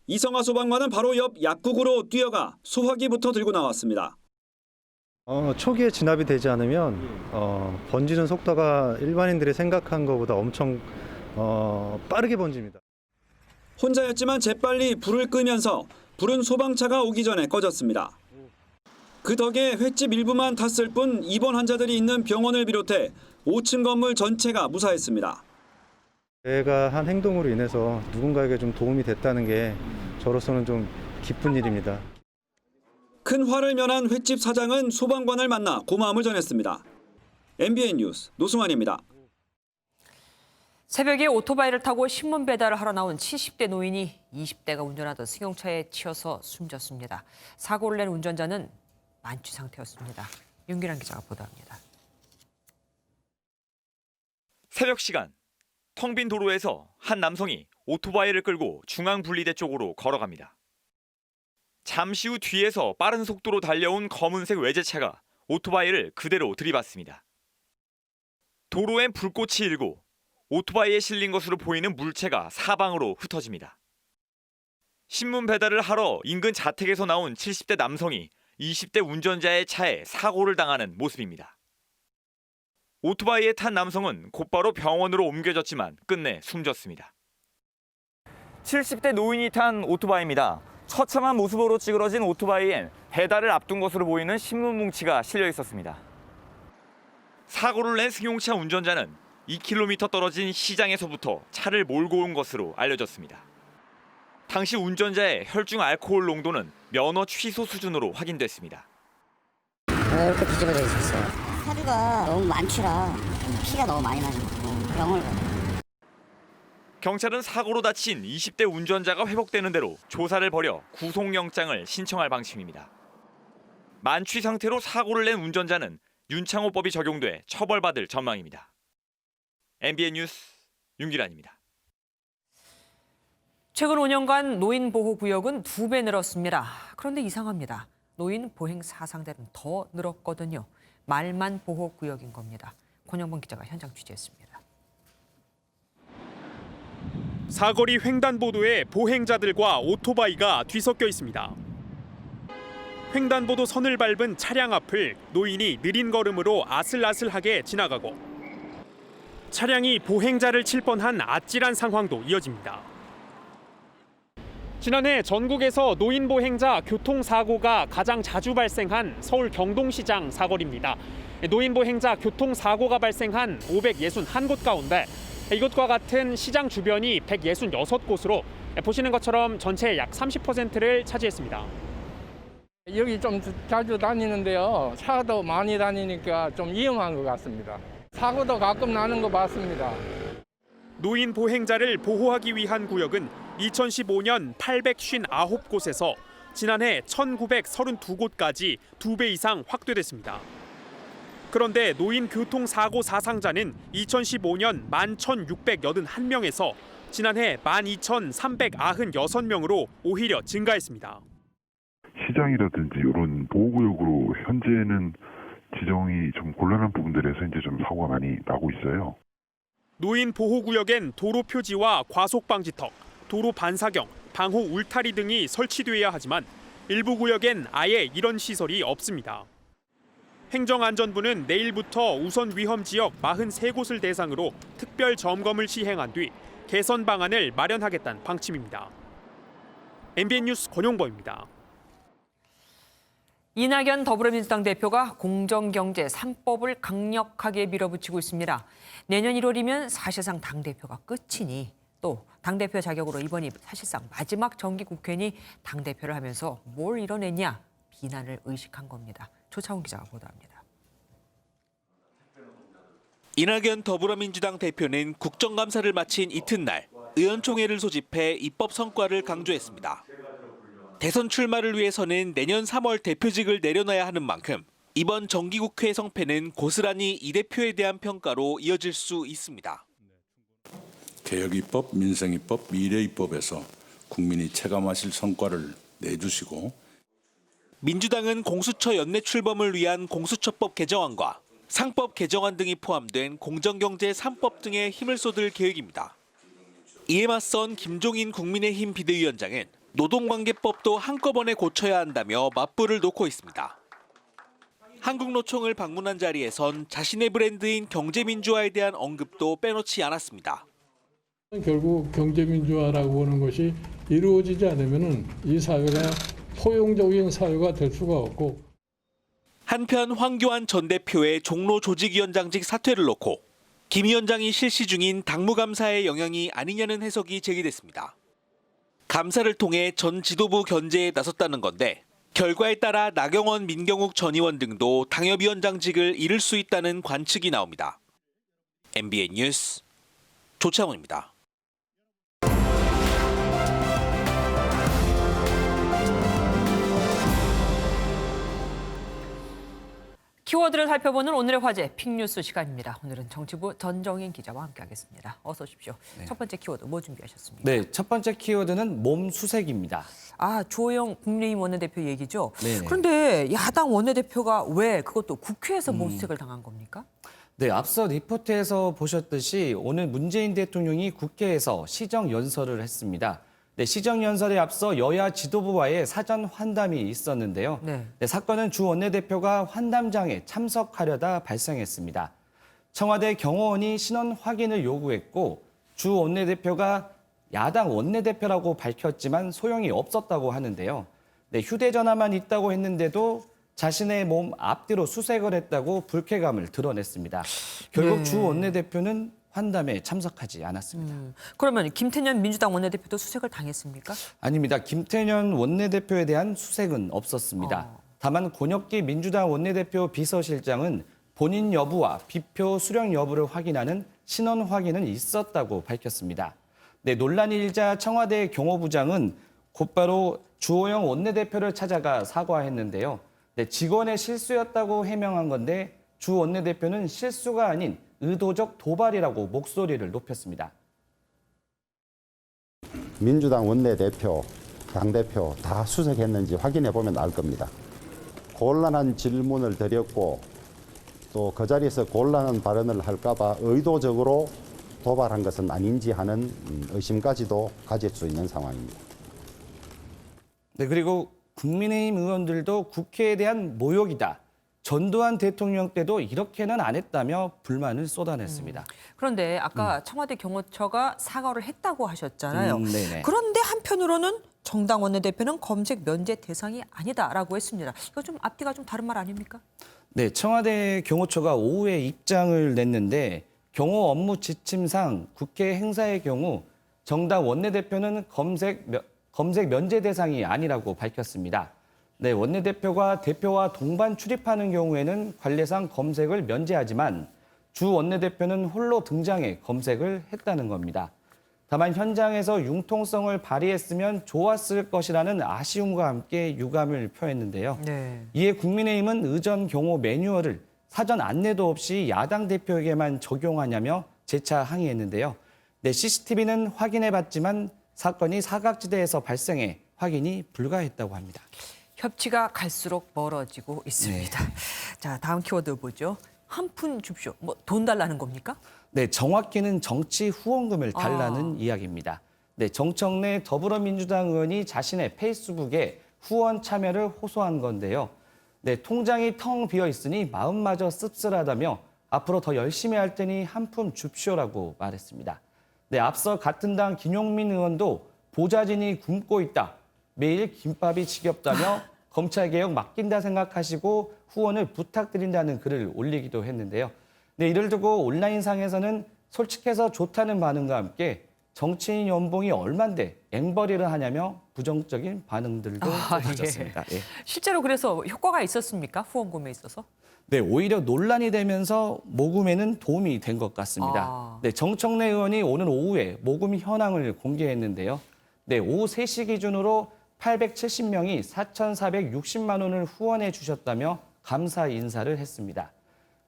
이성아 소방관은 바로 옆 약국으로 뛰어가 소화기부터 들고 나왔습니다. 초기에 진압이 되지 않으면 번지는 속도가 일반인들이 생각한 것보다 엄청 빠르게 번집니다. 혼자였지만 재빨리 불을 끄면서 불은 소방차가 오기 전에 꺼졌습니다. 그 덕에 횟집 일부만 탔을 뿐 입원 환자들이 있는 병원을 비롯해 5층 건물 전체가 무사했습니다. 제가 한 행동으로 인해서 누군가에게 좀 도움이 됐다는 게 저로서는 좀 기쁜 일입니다. 큰 화를 면한 횟집 사장은 소방관을 만나 고마움을 전했습니다. MBN 뉴스 노승환입니다. 새벽에 오토바이를 타고 신문 배달을 하러 나온 70대 노인이 20대가 운전하던 승용차에 치여서 숨졌습니다. 사고를 낸 운전자는 만취 상태였습니다. 윤기란 기자가 보도합니다. 새벽 시간 텅 빈 도로에서 한 남성이 오토바이를 끌고 중앙분리대 쪽으로 걸어갑니다. 잠시 후 뒤에서 빠른 속도로 달려온 검은색 외제차가 오토바이를 그대로 들이받습니다. 도로엔 불꽃이 일고 오토바이에 실린 것으로 보이는 물체가 사방으로 흩어집니다. 신문 배달을 하러 인근 자택에서 나온 70대 남성이 20대 운전자의 차에 사고를 당하는 모습입니다. 오토바이에 탄 남성은 곧바로 병원으로 옮겨졌지만 끝내 숨졌습니다. 70대 노인이 탄 오토바이입니다. 처참한 모습으로 찌그러진 오토바이엔 배달을 앞둔 것으로 보이는 신문 뭉치가 실려 있었습니다. 사고를 낸 승용차 운전자는 2km 떨어진 시장에서부터 차를 몰고 온 것으로 알려졌습니다. 당시 운전자의 혈중 알코올 농도는 면허 취소 수준으로 확인됐습니다. 이렇게 뒤집어져 있었어요. 사주가 너무 많지라 피가 너무 많이 나서 병을 가요. 경찰은 사고로 다친 20대 운전자가 회복되는 대로 조사를 벌여 구속영장을 신청할 방침입니다. 만취 상태로 사고를 낸 운전자는 윤창호법이 적용돼 처벌받을 전망입니다. MBN 뉴스 윤기란입니다. 최근 5년간 노인 보호 구역은 2배 늘었습니다. 그런데 이상합니다. 노인 보행 사상자는 더 늘었거든요. 말만 보호 구역인 겁니다. 권영범 기자가 현장 취재했습니다. 사거리 횡단보도에 보행자들과 오토바이가 뒤섞여 있습니다. 횡단보도 선을 밟은 차량 앞을 노인이 느린 걸음으로 아슬아슬하게 지나가고 차량이 보행자를 칠 뻔한 아찔한 상황도 이어집니다. 지난해 전국에서 노인 보행자 교통사고가 가장 자주 발생한 서울 경동시장 사거리입니다. 노인 보행자 교통사고가 발생한 561곳 가운데 이곳과 같은 시장 주변이 166곳으로 보시는 것처럼 전체의 약 30%를 차지했습니다. 여기 좀 자주 다니는데요. 차도 많이 다니니까 좀 위험한 것 같습니다. 사고도 가끔 나는 거 봤습니다. 노인 보행자를 보호하기 위한 구역은 2015년 859곳에서 지난해 1932곳까지 2배 이상 확대됐습니다. 그런데 노인 교통사고 사상자는 2015년 11,681명에서 지난해 12,396명으로 오히려 증가했습니다. 시장이라든지 이런 보호구역으로 현재는 지정이 좀 곤란한 부분들에서 이제 좀 사고가 많이 나고 있어요. 노인 보호구역엔 도로 표지와 과속 방지턱, 도로 반사경, 방호 울타리 등이 설치돼야 하지만 일부 구역엔 아예 이런 시설이 없습니다. 행정안전부는 내일부터 우선 위험 지역 43곳을 대상으로 특별 점검을 시행한 뒤 개선 방안을 마련하겠다는 방침입니다. MBN 뉴스 권용범입니다. 이낙연 더불어민주당 대표가 공정경제 3법을 강력하게 밀어붙이고 있습니다. 내년 1월이면 사실상 당대표가 끝이니 또 당대표 자격으로 이번이 사실상 마지막 정기국회니 당대표를 하면서 뭘 이뤄냈냐 비난을 의식한 겁니다. 조차훈 기자가 보도합니다. 이낙연 더불어민주당 대표는 국정감사를 마친 이튿날 의원총회를 소집해 입법 성과를 강조했습니다. 대선 출마를 위해서는 내년 3월 대표직을 내려놔야 하는 만큼 이번 정기국회 성패는 고스란히 이 대표에 대한 평가로 이어질 수 있습니다. 개혁입법, 민생입법, 미래입법에서 국민이 체감하실 성과를 내주시고 민주당은 공수처 연내 출범을 위한 공수처법 개정안과 상법 개정안 등이 포함된 공정경제 3법 등에 힘을 쏟을 계획입니다. 이에 맞선 김종인 국민의힘 비대위원장은 노동관계법도 한꺼번에 고쳐야 한다며 맞불을 놓고 있습니다. 한국노총을 방문한 자리에선 자신의 브랜드인 경제민주화에 대한 언급도 빼놓지 않았습니다. 결국 경제민주화라고 하는 것이 이루어지지 않으면 이 사회가 포용적인 사회가 될 수가 없고. 한편 황교안 전 대표의 종로 조직위원장직 사퇴를 놓고 김 위원장이 실시 중인 당무감사의 영향이 아니냐는 해석이 제기됐습니다. 감사를 통해 전 지도부 견제에 나섰다는 건데 결과에 따라 나경원, 민경욱 전 의원 등도 당협위원장직을 잃을 수 있다는 관측이 나옵니다. MBN 뉴스 조창훈입니다. 키워드를 살펴보는 오늘의 화제 픽뉴스 시간입니다. 오늘은 정치부 전정인 기자와 함께하겠습니다. 어서 오십시오. 네. 첫 번째 키워드 뭐 준비하셨습니까? 네, 첫 번째 키워드는 몸 수색입니다. 주호영 국민의힘 원내대표 얘기죠. 네네. 그런데 야당 원내대표가 왜 그것도 국회에서 몸 수색을 당한 겁니까? 네, 앞서 리포트에서 보셨듯이 오늘 문재인 대통령이 국회에서 시정연설을 했습니다. 네, 시정연설에 앞서 여야 지도부와의 사전 환담이 있었는데요. 네, 사건은 주 원내대표가 환담장에 참석하려다 발생했습니다. 청와대 경호원이 신원 확인을 요구했고 주 원내대표가 야당 원내대표라고 밝혔지만 소용이 없었다고 하는데요. 네, 휴대전화만 있다고 했는데도 자신의 몸 앞뒤로 수색을 했다고 불쾌감을 드러냈습니다. 결국 주 원내대표는 환담에 참석하지 않았습니다. 그러면 김태년 민주당 원내대표도 수색을 당했습니까? 아닙니다. 김태년 원내대표에 대한 수색은 없었습니다. 다만 권혁기 민주당 원내대표 비서실장은 본인 여부와 비표 수령 여부를 확인하는 신원 확인은 있었다고 밝혔습니다. 네, 논란이 일자 청와대 경호부장은 곧바로 주호영 원내대표를 찾아가 사과했는데요. 네, 직원의 실수였다고 해명한 건데 주 원내대표는 실수가 아닌 의도적 도발이라고 목소리를 높였습니다. 민주당 원내대표, 당대표 다 수색했는지 확인해 보면 알 겁니다. 곤란한 질문을 드렸고 또 그 자리에서 곤란한 발언을 할까 봐 의도적으로 도발한 것은 아닌지 하는 의심까지도 가질 수 있는 상황입니다. 네, 그리고 국민의힘 의원들도 국회에 대한 모욕이다. 전두환 대통령 때도 이렇게는 안 했다며 불만을 쏟아냈습니다. 그런데 아까 청와대 경호처가 사과를 했다고 하셨잖아요. 네네. 그런데 한편으로는 정당 원내대표는 검색 면제 대상이 아니다라고 했습니다. 이거 좀 앞뒤가 좀 다른 말 아닙니까? 네, 청와대 경호처가 오후에 입장을 냈는데 경호 업무 지침상 국회 행사의 경우 정당 원내대표는 검색 면제 대상이 아니라고 밝혔습니다. 네, 원내대표가 대표와 동반 출입하는 경우에는 관례상 검색을 면제하지만 주 원내대표는 홀로 등장해 검색을 했다는 겁니다. 다만 현장에서 융통성을 발휘했으면 좋았을 것이라는 아쉬움과 함께 유감을 표했는데요. 네. 이에 국민의힘은 의전 경호 매뉴얼을 사전 안내도 없이 야당 대표에게만 적용하냐며 재차 항의했는데요. 네, CCTV는 확인해봤지만 사건이 사각지대에서 발생해 확인이 불가했다고 합니다. 협치가 갈수록 멀어지고 있습니다. 네. 자, 다음 키워드 보죠. 한 푼 줍쇼. 뭐 돈 달라는 겁니까? 네, 정확히는 정치 후원금을 달라는 이야기입니다. 네, 정청래 더불어민주당 의원이 자신의 페이스북에 후원 참여를 호소한 건데요. 네, 통장이 텅 비어 있으니 마음마저 씁쓸하다며 앞으로 더 열심히 할 테니 한 푼 줍쇼라고 말했습니다. 네, 앞서 같은 당 김용민 의원도 보좌진이 굶고 있다. 매일 김밥이 지겹다며 검찰개혁 맡긴다 생각하시고 후원을 부탁드린다는 글을 올리기도 했는데요. 네, 이를 두고 온라인상에서는 솔직해서 좋다는 반응과 함께 정치인 연봉이 얼만데 앵벌이를 하냐며 부정적인 반응들도 쏟아졌습니다. 예. 실제로 그래서 효과가 있었습니까? 후원 구매에 있어서? 네, 오히려 논란이 되면서 모금에는 도움이 된 것 같습니다. 네, 정청래 의원이 오늘 오후에 모금 현황을 공개했는데요. 네, 오후 3시 기준으로 870명이 4,460만 원을 후원해 주셨다며 감사 인사를 했습니다.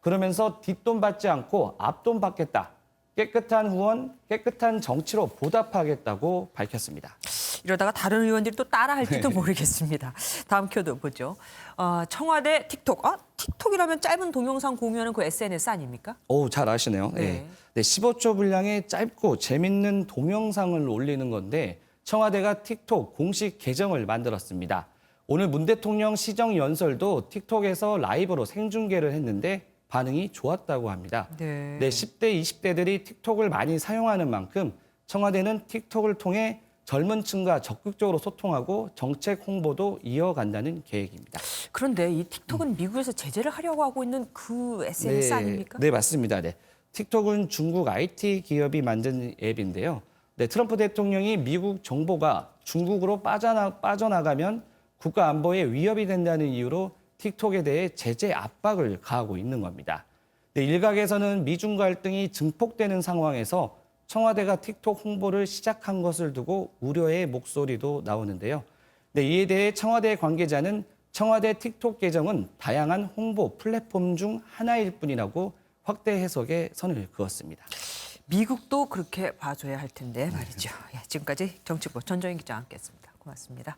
그러면서 뒷돈 받지 않고 앞돈 받겠다. 깨끗한 후원, 깨끗한 정치로 보답하겠다고 밝혔습니다. 이러다가 다른 의원들이 또 따라할지도 모르겠습니다. 다음 큐도 보죠. 청와대 틱톡. 틱톡이라면 짧은 동영상 공유하는 그 SNS 아닙니까? 오, 잘 아시네요. 네. 네, 15초 분량의 짧고 재밌는 동영상을 올리는 건데 청와대가 틱톡 공식 계정을 만들었습니다. 오늘 문 대통령 시정연설도 틱톡에서 라이브로 생중계를 했는데 반응이 좋았다고 합니다. 네, 10대, 20대들이 틱톡을 많이 사용하는 만큼 청와대는 틱톡을 통해 젊은 층과 적극적으로 소통하고 정책 홍보도 이어간다는 계획입니다. 그런데 이 틱톡은 미국에서 제재를 하려고 하고 있는 그 SNS 아닙니까? 네, 맞습니다. 네. 틱톡은 중국 IT 기업이 만든 앱인데요. 네, 트럼프 대통령이 미국 정보가 중국으로 빠져나가면 국가 안보에 위협이 된다는 이유로 틱톡에 대해 제재 압박을 가하고 있는 겁니다. 네, 일각에서는 미중 갈등이 증폭되는 상황에서 청와대가 틱톡 홍보를 시작한 것을 두고 우려의 목소리도 나오는데요. 네, 이에 대해 청와대 관계자는 청와대 틱톡 계정은 다양한 홍보 플랫폼 중 하나일 뿐이라고 확대 해석에 선을 그었습니다. 미국도 그렇게 봐줘야 할 텐데 말이죠. 예, 지금까지 정치부 전정인 기자와 함께했습니다. 고맙습니다.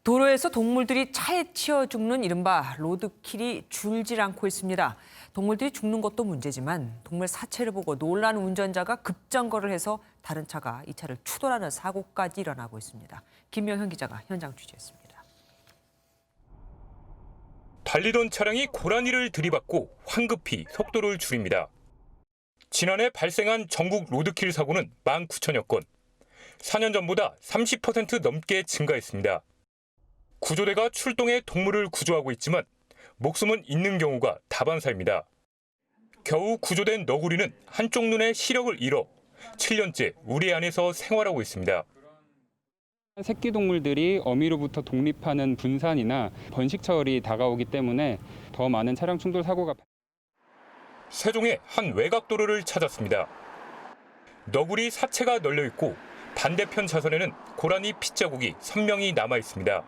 도로에서 동물들이 차에 치여 죽는 이른바 로드킬이 줄질 않고 있습니다. 동물들이 죽는 것도 문제지만 동물 사체를 보고 놀란 운전자가 급정거를 해서 다른 차가 이 차를 추돌하는 사고까지 일어나고 있습니다. 김명현 기자가 현장 취재했습니다. 달리던 차량이 고라니를 들이받고 황급히 속도를 줄입니다. 지난해 발생한 전국 로드킬 사고는 19,000여 건. 4년 전보다 30% 넘게 증가했습니다. 구조대가 출동해 동물을 구조하고 있지만 목숨은 잃는 경우가 다반사입니다. 겨우 구조된 너구리는 한쪽 눈에 시력을 잃어 7년째 우리 안에서 생활하고 있습니다. 새끼 동물들이 어미로부터 독립하는 분산이나 번식철이 다가오기 때문에 더 많은 차량 충돌 사고가 세종의 한 외곽도로를 찾았습니다. 너구리 사체가 널려 있고 반대편 차선에는 고라니 핏자국이 선명히 남아 있습니다.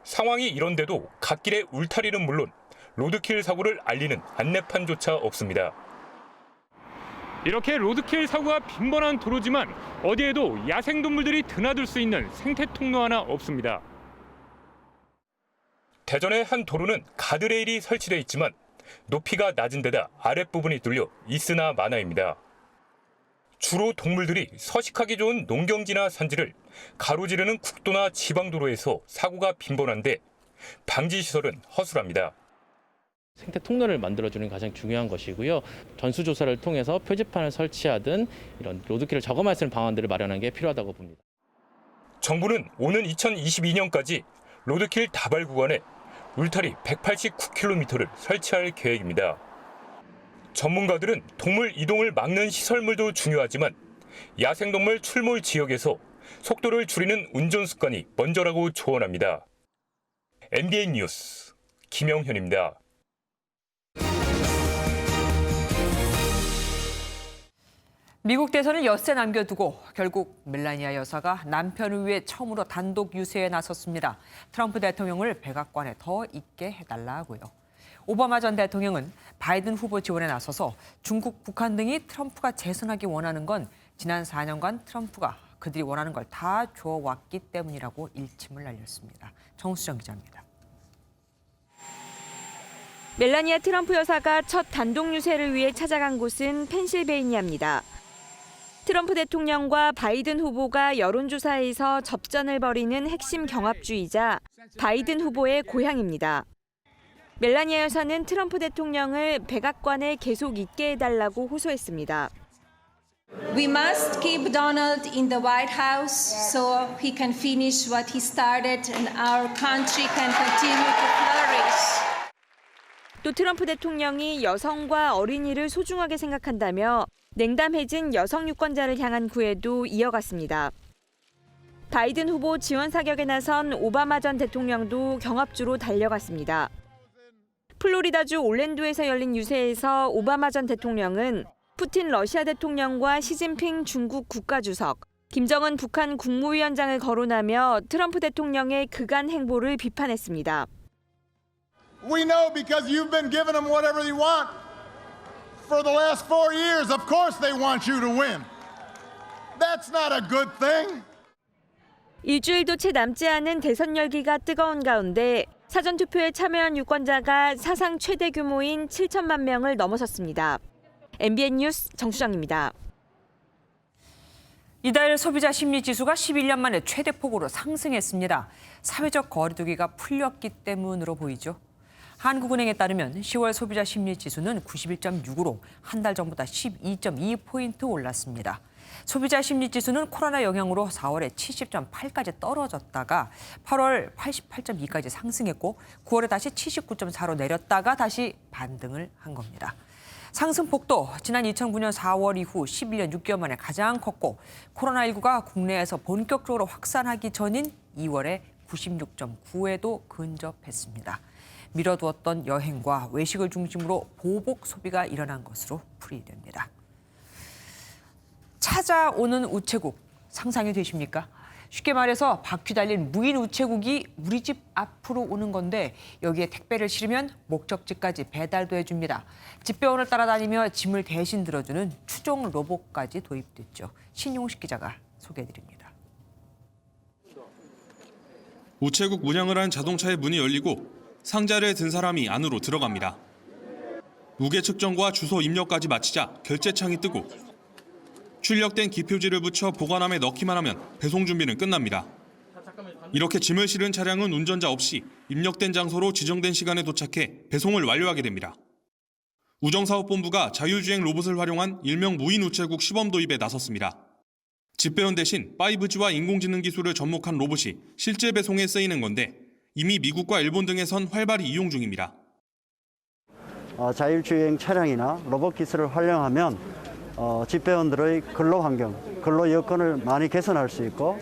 상황이 이런데도 갓길의 울타리는 물론 로드킬 사고를 알리는 안내판조차 없습니다. 이렇게 로드킬 사고가 빈번한 도로지만 어디에도 야생동물들이 드나들 수 있는 생태 통로 하나 없습니다. 대전의 한 도로는 가드레일이 설치돼 있지만 높이가 낮은 데다 아랫부분이 뚫려 있으나 마나입니다. 주로 동물들이 서식하기 좋은 농경지나 산지를 가로지르는 국도나 지방도로에서 사고가 빈번한데 방지시설은 허술합니다. 생태 통로를 만들어주는 게 가장 중요한 것이고요. 전수조사를 통해서 표지판을 설치하든 이런 로드킬을 저감할 수 있는 방안들을 마련하는 게 필요하다고 봅니다. 정부는 오는 2022년까지 로드킬 다발 구간에 울타리 189km를 설치할 계획입니다. 전문가들은 동물 이동을 막는 시설물도 중요하지만 야생동물 출몰 지역에서 속도를 줄이는 운전 습관이 먼저라고 조언합니다. MBN 뉴스 김영현입니다. 미국 대선을 엿새 남겨두고 결국 멜라니아 여사가 남편을 위해 처음으로 단독 유세에 나섰습니다. 트럼프 대통령을 백악관에 더 있게 해달라고요. 오바마 전 대통령은 바이든 후보 지원에 나서서 중국, 북한 등이 트럼프가 재선하기 원하는 건 지난 4년간 트럼프가 그들이 원하는 걸 다 줘왔기 때문이라고 일침을 날렸습니다. 정수정 기자입니다. 멜라니아 트럼프 여사가 첫 단독 유세를 위해 찾아간 곳은 펜실베이니아입니다. 트럼프 대통령과 바이든 후보가 여론조사에서 접전을 벌이는 핵심 경합주이자 바이든 후보의 고향입니다. 멜라니아 여사는 트럼프 대통령을 백악관에 계속 있게 해달라고 호소했습니다. We must keep Donald in the White House so he can finish what he started and our country can continue to flourish. 또 트럼프 대통령이 여성과 어린이를 소중하게 생각한다며 냉담해진 여성 유권자를 향한 구애도 이어갔습니다. 바이든 후보 지원 사격에 나선 오바마 전 대통령도 경합주로 달려갔습니다. 플로리다주 올랜도에서 열린 유세에서 오바마 전 대통령은 푸틴 러시아 대통령과 시진핑 중국 국가주석, 김정은 북한 국무위원장을 거론하며 트럼프 대통령의 그간 행보를 비판했습니다. We know because you've been giving them whatever they want for the last 4 years. Of course they want you to win. That's not a good thing. 일주일도 채 남지 않은 대선 열기가 뜨거운 가운데 사전투표에 참여한 유권자가 사상 최대 규모인 7천만 명을 넘어섰습니다. MBN 뉴스 정수정입니다. 이달 소비자 심리지수가 11년 만에 최대폭으로 상승했습니다. 사회적 거리두기가 풀렸기 때문으로 보이죠. 한국은행에 따르면 10월 소비자 심리지수는 91.6으로 한 달 전보다 12.2포인트 올랐습니다. 소비자 심리지수는 코로나 영향으로 4월에 70.8까지 떨어졌다가 8월 88.2까지 상승했고 9월에 다시 79.4로 내렸다가 다시 반등을 한 겁니다. 상승폭도 지난 2009년 4월 이후 11년 6개월 만에 가장 컸고 코로나19가 국내에서 본격적으로 확산하기 전인 2월에 96.9에도 근접했습니다. 미뤄두었던 여행과 외식을 중심으로 보복 소비가 일어난 것으로 풀이됩니다. 찾아오는 우체국 상상이 되십니까? 쉽게 말해서 바퀴 달린 무인 우체국이 우리 집 앞으로 오는 건데 여기에 택배를 실으면 목적지까지 배달도 해줍니다. 집배원을 따라다니며 짐을 대신 들어주는 추종 로봇까지 도입됐죠. 신용식 기자가 소개해드립니다. 우체국 운영을 한 자동차의 문이 열리고 상자를 든 사람이 안으로 들어갑니다. 무게 측정과 주소 입력까지 마치자 결제창이 뜨고 출력된 기표지를 붙여 보관함에 넣기만 하면 배송 준비는 끝납니다. 이렇게 짐을 실은 차량은 운전자 없이 입력된 장소로 지정된 시간에 도착해 배송을 완료하게 됩니다. 우정사업본부가 자율주행 로봇을 활용한 일명 무인 우체국 시범 도입에 나섰습니다. 집배원 대신 5G와 인공지능 기술을 접목한 로봇이 실제 배송에 쓰이는 건데 이미 미국과 일본 등에선 활발히 이용 중입니다. 자율주행 차량이나 로봇 기술을 활용하면 집배원들의 근로 환경, 근로 여건을 많이 개선할 수 있고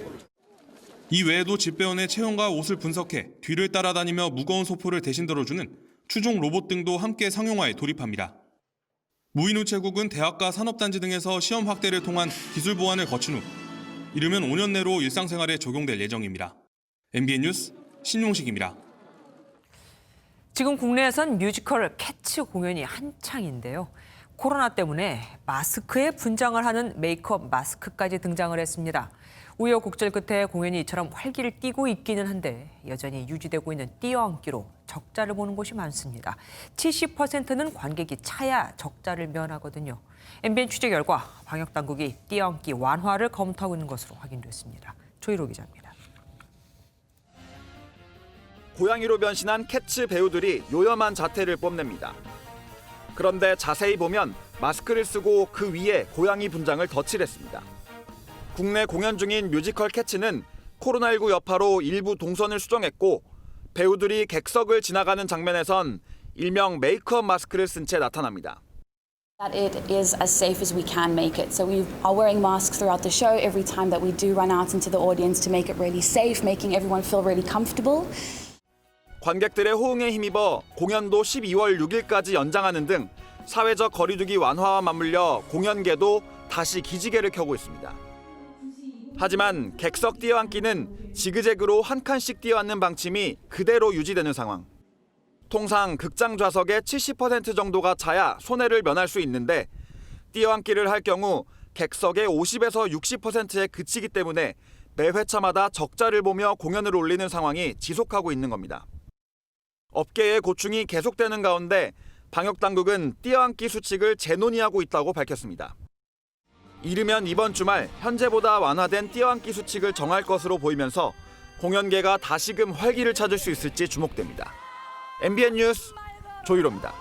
이 외에도 집배원의 체온과 옷을 분석해 뒤를 따라다니며 무거운 소포를 대신 들어주는 추종 로봇 등도 함께 상용화에 돌입합니다. 무인 우체국은 대학과 산업단지 등에서 시험 확대를 통한 기술 보완을 거친 후 이르면 5년 내로 일상생활에 적용될 예정입니다. MBN 뉴스 신용식입니다. 지금 국내에선 뮤지컬 캐츠 공연이 한창인데요. 코로나 때문에 마스크에 분장을 하는 메이크업 마스크까지 등장을 했습니다. 우여곡절 끝에 공연이 이처럼 활기를 띠고 있기는 한데 여전히 유지되고 있는 띄어앉기로 적자를 보는 곳이 많습니다. 70%는 관객이 차야 적자를 면하거든요. MBN 취재 결과 방역당국이 띄어앉기 완화를 검토하고 있는 것으로 확인됐습니다. 조희로 기자입니다. 고양이로 변신한 캐츠 배우들이 요염한 자태를 뽐냅니다. 그런데 자세히 보면 마스크를 쓰고 그 위에 고양이 분장을 덧칠했습니다. 국내 공연 중인 뮤지컬 캐츠는 코로나19 여파로 일부 동선을 수정했고 배우들이 객석을 지나가는 장면에선 일명 메이크업 마스크를 쓴 채 나타납니다. That it is as safe as we can make it. So we are wearing masks throughout the show every time that we do run out into the audience to make it really safe, making everyone feel really comfortable. 관객들의 호응에 힘입어 공연도 12월 6일까지 연장하는 등 사회적 거리두기 완화와 맞물려 공연계도 다시 기지개를 켜고 있습니다. 하지만 객석 띄어앉기는 지그재그로 한 칸씩 띄어앉는 방침이 그대로 유지되는 상황. 통상 극장 좌석의 70% 정도가 차야 손해를 면할 수 있는데 띄어앉기를 할 경우 객석의 50에서 60%에 그치기 때문에 매 회차마다 적자를 보며 공연을 올리는 상황이 지속하고 있는 겁니다. 업계의 고충이 계속되는 가운데 방역당국은 띄어앉기 수칙을 재논의하고 있다고 밝혔습니다. 이르면 이번 주말 현재보다 완화된 띄어앉기 수칙을 정할 것으로 보이면서 공연계가 다시금 활기를 찾을 수 있을지 주목됩니다. MBN 뉴스 조희로입니다.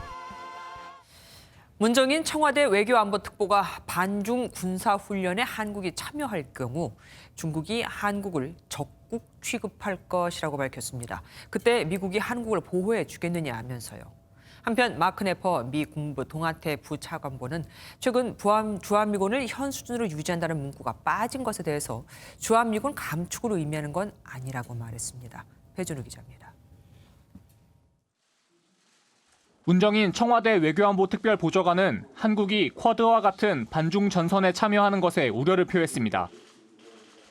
문정인 청와대 외교안보특보가 반중 군사훈련에 한국이 참여할 경우 중국이 한국을 적국 취급할 것이라고 밝혔습니다. 그때 미국이 한국을 보호해 주겠느냐 하면서요. 한편 마크 네퍼 미 국무부 동아태 부차관보는 최근 주한미군을 현 수준으로 유지한다는 문구가 빠진 것에 대해서 주한미군 감축을 의미하는 건 아니라고 말했습니다. 배준우 기자입니다. 문정인 청와대 외교안보 특별보좌관은 한국이 쿼드와 같은 반중 전선에 참여하는 것에 우려를 표했습니다.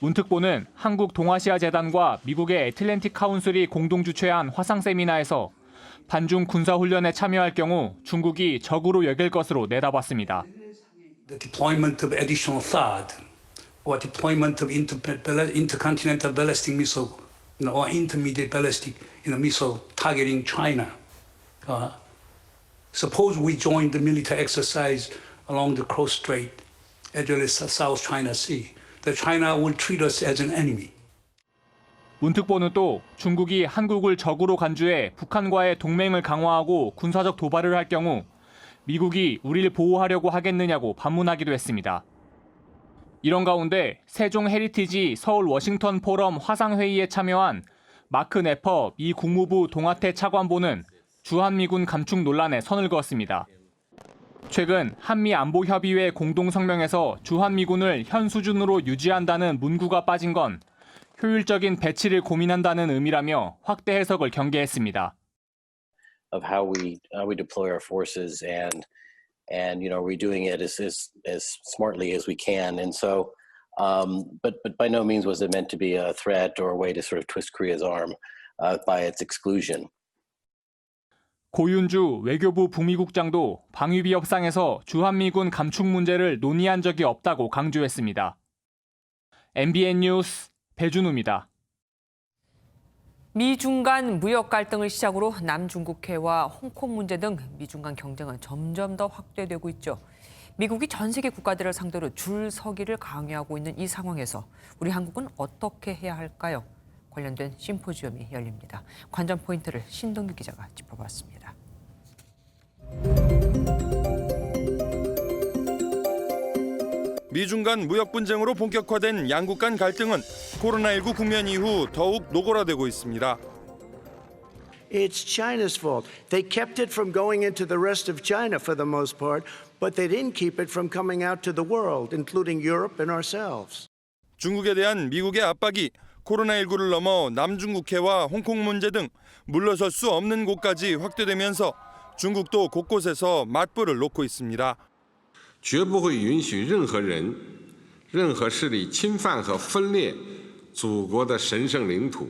문 특보는 한국 동아시아 재단과 미국의 애틀랜틱 카운슬이 공동 주최한 화상 세미나에서 반중 군사 훈련에 참여할 경우 중국이 적으로 여길 것으로 내다봤습니다. The deployment of additional THAAD or deployment of intercontinental ballistic missile or intermediate ballistic missile targeting China. Suppose we join the military exercise along the Cross Strait as well as South China Sea. That China will treat us as an enemy. 문 특보는 또 중국이 한국을 적으로 간주해 북한과의 동맹을 강화하고 군사적 도발을 할 경우 미국이 우리를 보호하려고 하겠느냐고 반문하기도 했습니다. 이런 가운데 세종 헤리티지 서울 워싱턴 포럼 화상회의에 참여한 마크 네퍼 미 국무부 동아태 차관보는 주한미군 감축 논란에 선을 그었습니다. 최근 한미안보협의회 공동성명에서 주한미군을 현 수준으로 유지한다는 문구가 빠진 건 효율적인 배치를 고민한다는 의미라며 확대 해석을 경계했습니다. Of how we deploy our forces and we're doing it as smartly as we can, and so but by no means was it meant to be a threat or a way to sort of twist Korea's arm by its exclusion. 고윤주 외교부 북미국장도 방위비 협상에서 주한미군 감축 문제를 논의한 적이 없다고 강조했습니다. MBN 뉴스 배준우입니다. 미중 간 무역 갈등을 시작으로 남중국해와 홍콩 문제 등 미중 간 경쟁은 점점 더 확대되고 있죠. 미국이 전 세계 국가들을 상대로 줄 서기를 강요하고 있는 이 상황에서 우리 한국은 어떻게 해야 할까요? 관련된 심포지엄이 열립니다. 관전 포인트를 신동규 기자가 짚어봤습니다. 미중 간 무역 분쟁으로 본격화된 양국 간 갈등은 코로나19 국면 이후 더욱 노골화되고 있습니다. It's China's fault. They kept it from going into the rest of China for the most part, but they didn't keep it from coming out to the world, including Europe and ourselves. 중국에 대한 미국의 압박이 코로나19를 넘어 남중국해와 홍콩 문제 등 물러설 수 없는 곳까지 확대되면서 중국도 곳곳에서 맞불을 놓고 있습니다. 绝不会允许任何人、任何势力侵犯和分裂祖国的神圣领土。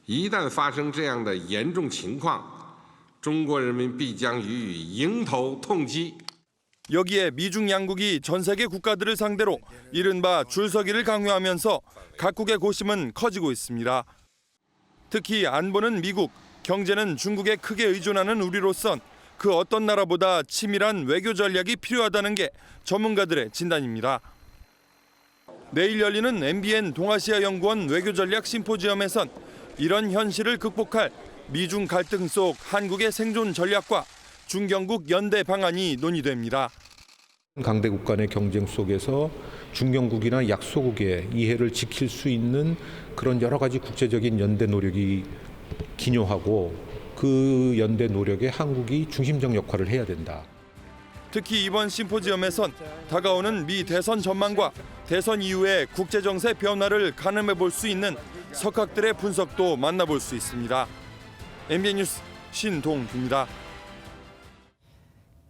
一旦发生这样的严重情况，中国人民必将予以迎头痛击。 여기에 미중 양국이 전 세계 국가들을 상대로 이른바 줄서기를 강요하면서 각국의 고심은 커지고 있습니다. 특히 안보는 미국, 경제는 중국에 크게 의존하는 우리로선 그 어떤 나라보다 치밀한 외교 전략이 필요하다는 게 전문가들의 진단입니다. 내일 열리는 MBN 동아시아 연구원 외교전략 심포지엄에선 이런 현실을 극복할 미중 갈등 속 한국의 생존 전략과 중경국 연대 방안이 논의됩니다. 강대국 간의 경쟁 속에서 중경국이나 약소국의 이해를 지킬 수 있는 그런 여러 가지 국제적인 연대 노력이 기묘하고 그 연대 노력에 한국이 중심적 역할을 해야 된다. 특히 이번 심포지엄에선 다가오는 미 대선 전망과 대선 이후의 국제정세 변화를 가늠해 볼 수 있는 석학들의 분석도 만나볼 수 있습니다. MBN 뉴스 신동규입니다.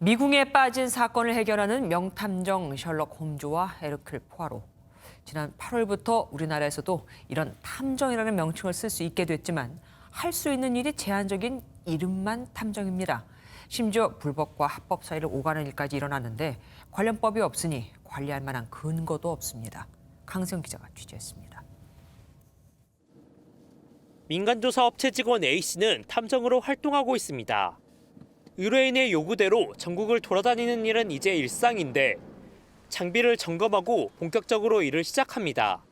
미궁에 빠진 사건을 해결하는 명탐정 셜록 홈즈와 에르큘 포아로. 지난 8월부터 우리나라에서도 이런 탐정이라는 명칭을 쓸 수 있게 됐지만 할 수 있는 일이 제한적인 이름만 탐정입니다. 심지어 불법과 합법 사이를 오가는 일까지 일어났는데 관련법이 없으니 관리할 만한 근거도 없습니다. 강세훈 기자가 취재했습니다. 민간조사 업체 직원 A씨는 탐정으로 활동하고 있습니다. 의뢰인의 요구대로 전국을 돌아다니는 일은 이제 일상인데 장비를 점검하고 본격적으로 일을 시작합니다.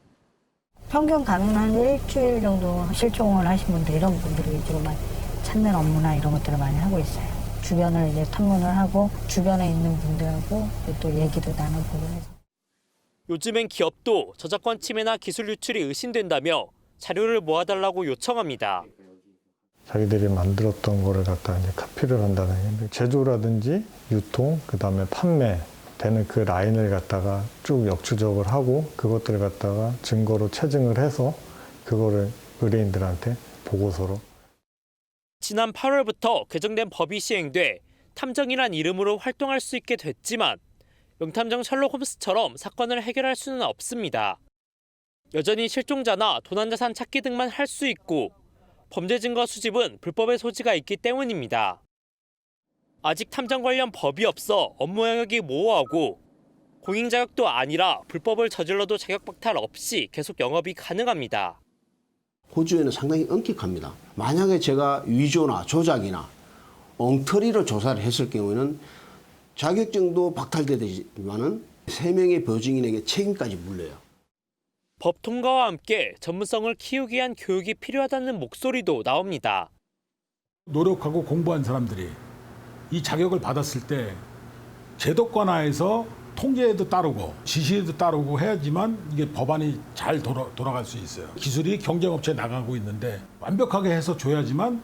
평균 가면 한 일주일 정도 실종을 하신 분들, 이런 분들이 위주로 많이 찾는 업무나 이런 것들을 많이 하고 있어요. 주변을 이제 탐문을 하고 주변에 있는 분들하고 또 얘기도 나눠보고 해서. 요즘엔 기업도 저작권 침해나 기술 유출이 의심된다며 자료를 모아달라고 요청합니다. 자기들이 만들었던 거를 갖다가 이제 카피를 한다는 게 제조라든지 유통, 그다음에 판매되는 그 라인을 갖다가 쭉 역추적을 하고 그것들을 갖다가 증거로 체증을 해서 그거를 의뢰인들한테 보고서로. 지난 8월부터 개정된 법이 시행돼 탐정이란 이름으로 활동할 수 있게 됐지만 명탐정 셜록 홈스처럼 사건을 해결할 수는 없습니다. 여전히 실종자나 도난자산 찾기 등만 할 수 있고 범죄 증거 수집은 불법의 소지가 있기 때문입니다. 아직 탐정 관련 법이 없어 업무 영역이 모호하고 공익 자격도 아니라 불법을 저질러도 자격 박탈 없이 계속 영업이 가능합니다. 호주에는 상당히 엄격합니다. 만약에 제가 위조나 조작이나 엉터리로 조사를 했을 경우에는 자격증도 박탈되지만은 3명의 보증인에게 책임까지 물려요. 법 통과와 함께 전문성을 키우기 위한 교육이 필요하다는 목소리도 나옵니다. 노력하고 공부한 사람들이 이 자격을 받았을 때 제도권화에서 통제에도 따르고 지시에도 따르고 해야지만 이게 법안이 잘 돌아갈 수 있어요. 기술이 경쟁업체에 나가고 있는데 완벽하게 해서 줘야지만.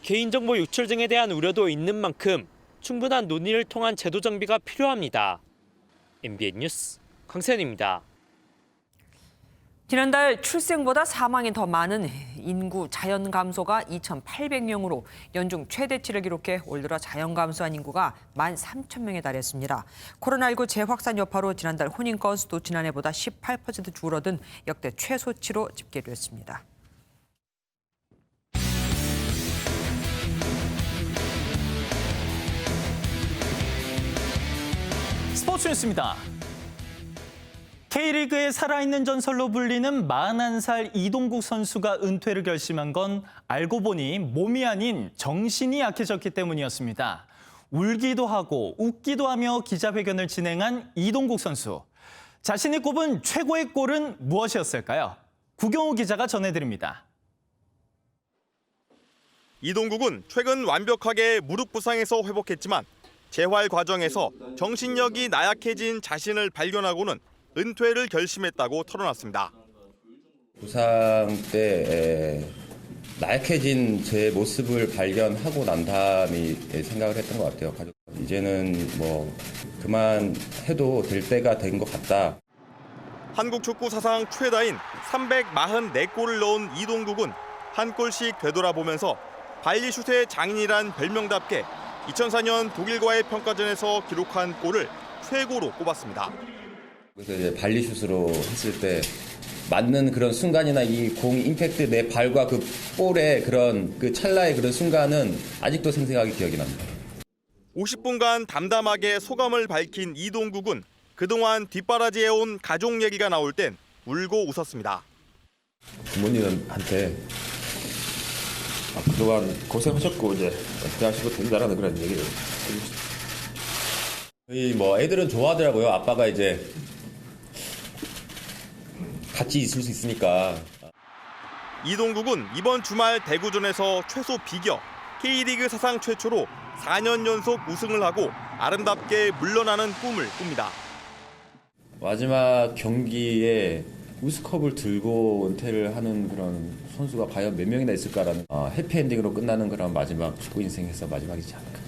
개인정보 유출 등에 대한 우려도 있는 만큼 충분한 논의를 통한 제도 정비가 필요합니다. MBN 뉴스 강세현입니다. 지난달 출생보다 사망이 더 많은 인구 자연 감소가 2,800명으로 연중 최대치를 기록해 올 들어 자연 감소한 인구가 13,000명에 달했습니다. 코로나19 재확산 여파로 지난달 혼인 건수도 지난해보다 18% 줄어든 역대 최소치로 집계됐습니다. 스포츠 뉴스입니다. K리그의 살아있는 전설로 불리는 41살 이동국 선수가 은퇴를 결심한 건 알고 보니 몸이 아닌 정신이 약해졌기 때문이었습니다. 울기도 하고 웃기도 하며 기자회견을 진행한 이동국 선수. 자신이 꼽은 최고의 골은 무엇이었을까요? 구경호 기자가 전해드립니다. 이동국은 최근 완벽하게 무릎 부상에서 회복했지만 재활 과정에서 정신력이 나약해진 자신을 발견하고는 은퇴를 결심했다고 털어놨습니다. 부상 때 나약해진 제 모습을 발견하고 난 다음에 생각을 했던 것 같아요. 이제는 뭐 그만해도 될 때가 된 것 같다. 한국 축구 사상 최다인 344골을 넣은 이동국은 한 골씩 되돌아보면서 발리슛의 장인이란 별명답게 2004년 독일과의 평가전에서 기록한 골을 최고로 꼽았습니다. 그래서 이제 발리슛으로 했을 때 맞는 그런 순간이나 이 공 임팩트 내 발과 그 볼의 그런 그 찰나의 그런 순간은 아직도 생생하게 기억이 납니다. 50분간 담담하게 소감을 밝힌 이동국은 그동안 뒷바라지해온 가족 얘기가 나올 땐 울고 웃었습니다. 부모님한테 그동안 고생하셨고 이제 은퇴하시고 된다라는 그런 얘기를 해주셨어요. 저희 뭐 애들은 좋아하더라고요. 아빠가 이제 같이 있을 수 있으니까. 이동국은 이번 주말 대구전에서 최소 비겨 K리그 사상 최초로 4년 연속 우승을 하고 아름답게 물러나는 꿈을 꿉니다. 마지막 경기에 우스컵을 들고 은퇴를 하는 그런 선수가 과연 몇 명이나 있을까라는 해피엔딩으로 끝나는 그런 마지막 축구 인생에서 마지막이지 않을까.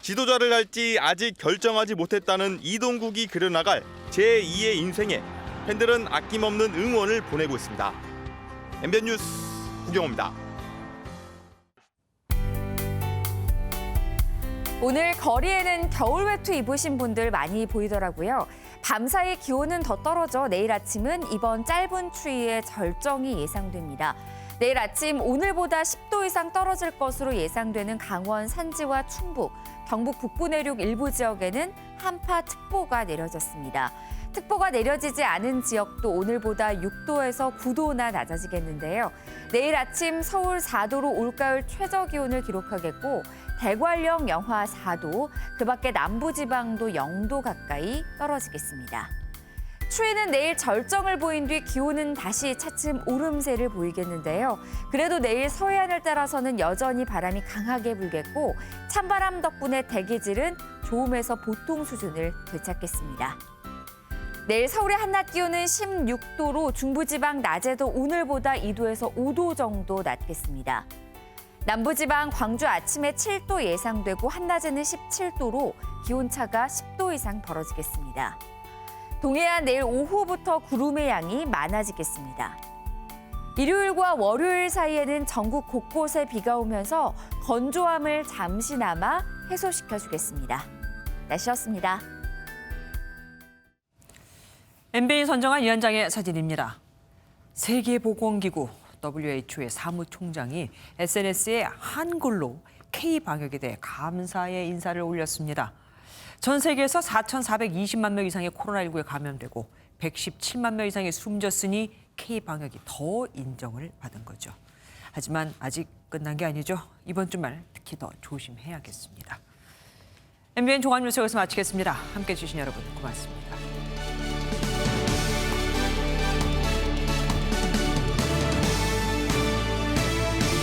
지도자를 할지 아직 결정하지 못했다는 이동국이 그려나갈 제2의 인생에 팬들은 아낌없는 응원을 보내고 있습니다. MBN 뉴스 구경호입니다. 오늘 거리에는 겨울 외투 입으신 분들 많이 보이더라고요. 밤사이 기온은 더 떨어져 내일 아침은 이번 짧은 추위의 절정이 예상됩니다. 내일 아침 오늘보다 10도 이상 떨어질 것으로 예상되는 강원 산지와 충북, 경북 북부 내륙 일부 지역에는 한파특보가 내려졌습니다. 특보가 내려지지 않은 지역도 오늘보다 6도에서 9도나 낮아지겠는데요. 내일 아침 서울 4도로 올가을 최저 기온을 기록하겠고 대관령 영하 4도, 그 밖에 남부지방도 0도 가까이 떨어지겠습니다. 추위는 내일 절정을 보인 뒤 기온은 다시 차츰 오름세를 보이겠는데요. 그래도 내일 서해안을 따라서는 여전히 바람이 강하게 불겠고 찬바람 덕분에 대기질은 좋음에서 보통 수준을 되찾겠습니다. 내일 서울의 한낮 기온은 16도로 중부지방 낮에도 오늘보다 2도에서 5도 정도 낮겠습니다. 남부지방 광주 아침에 7도 예상되고 한낮에는 17도로 기온차가 10도 이상 벌어지겠습니다. 동해안 내일 오후부터 구름의 양이 많아지겠습니다. 일요일과 월요일 사이에는 전국 곳곳에 비가 오면서 건조함을 잠시나마 해소시켜주겠습니다. 날씨였습니다. MBN이 선정한 위원장의 사진입니다. 세계보건기구 WHO의 사무총장이 SNS에 한글로 K-방역에 대해 감사의 인사를 올렸습니다. 전 세계에서 4,420만 명 이상의 코로나19에 감염되고 117만 명 이상이 숨졌으니 K-방역이 더 인정을 받은 거죠. 하지만 아직 끝난 게 아니죠. 이번 주말 특히 더 조심해야겠습니다. MBN 종합뉴스 여기서 마치겠습니다. 함께해 주신 여러분 고맙습니다.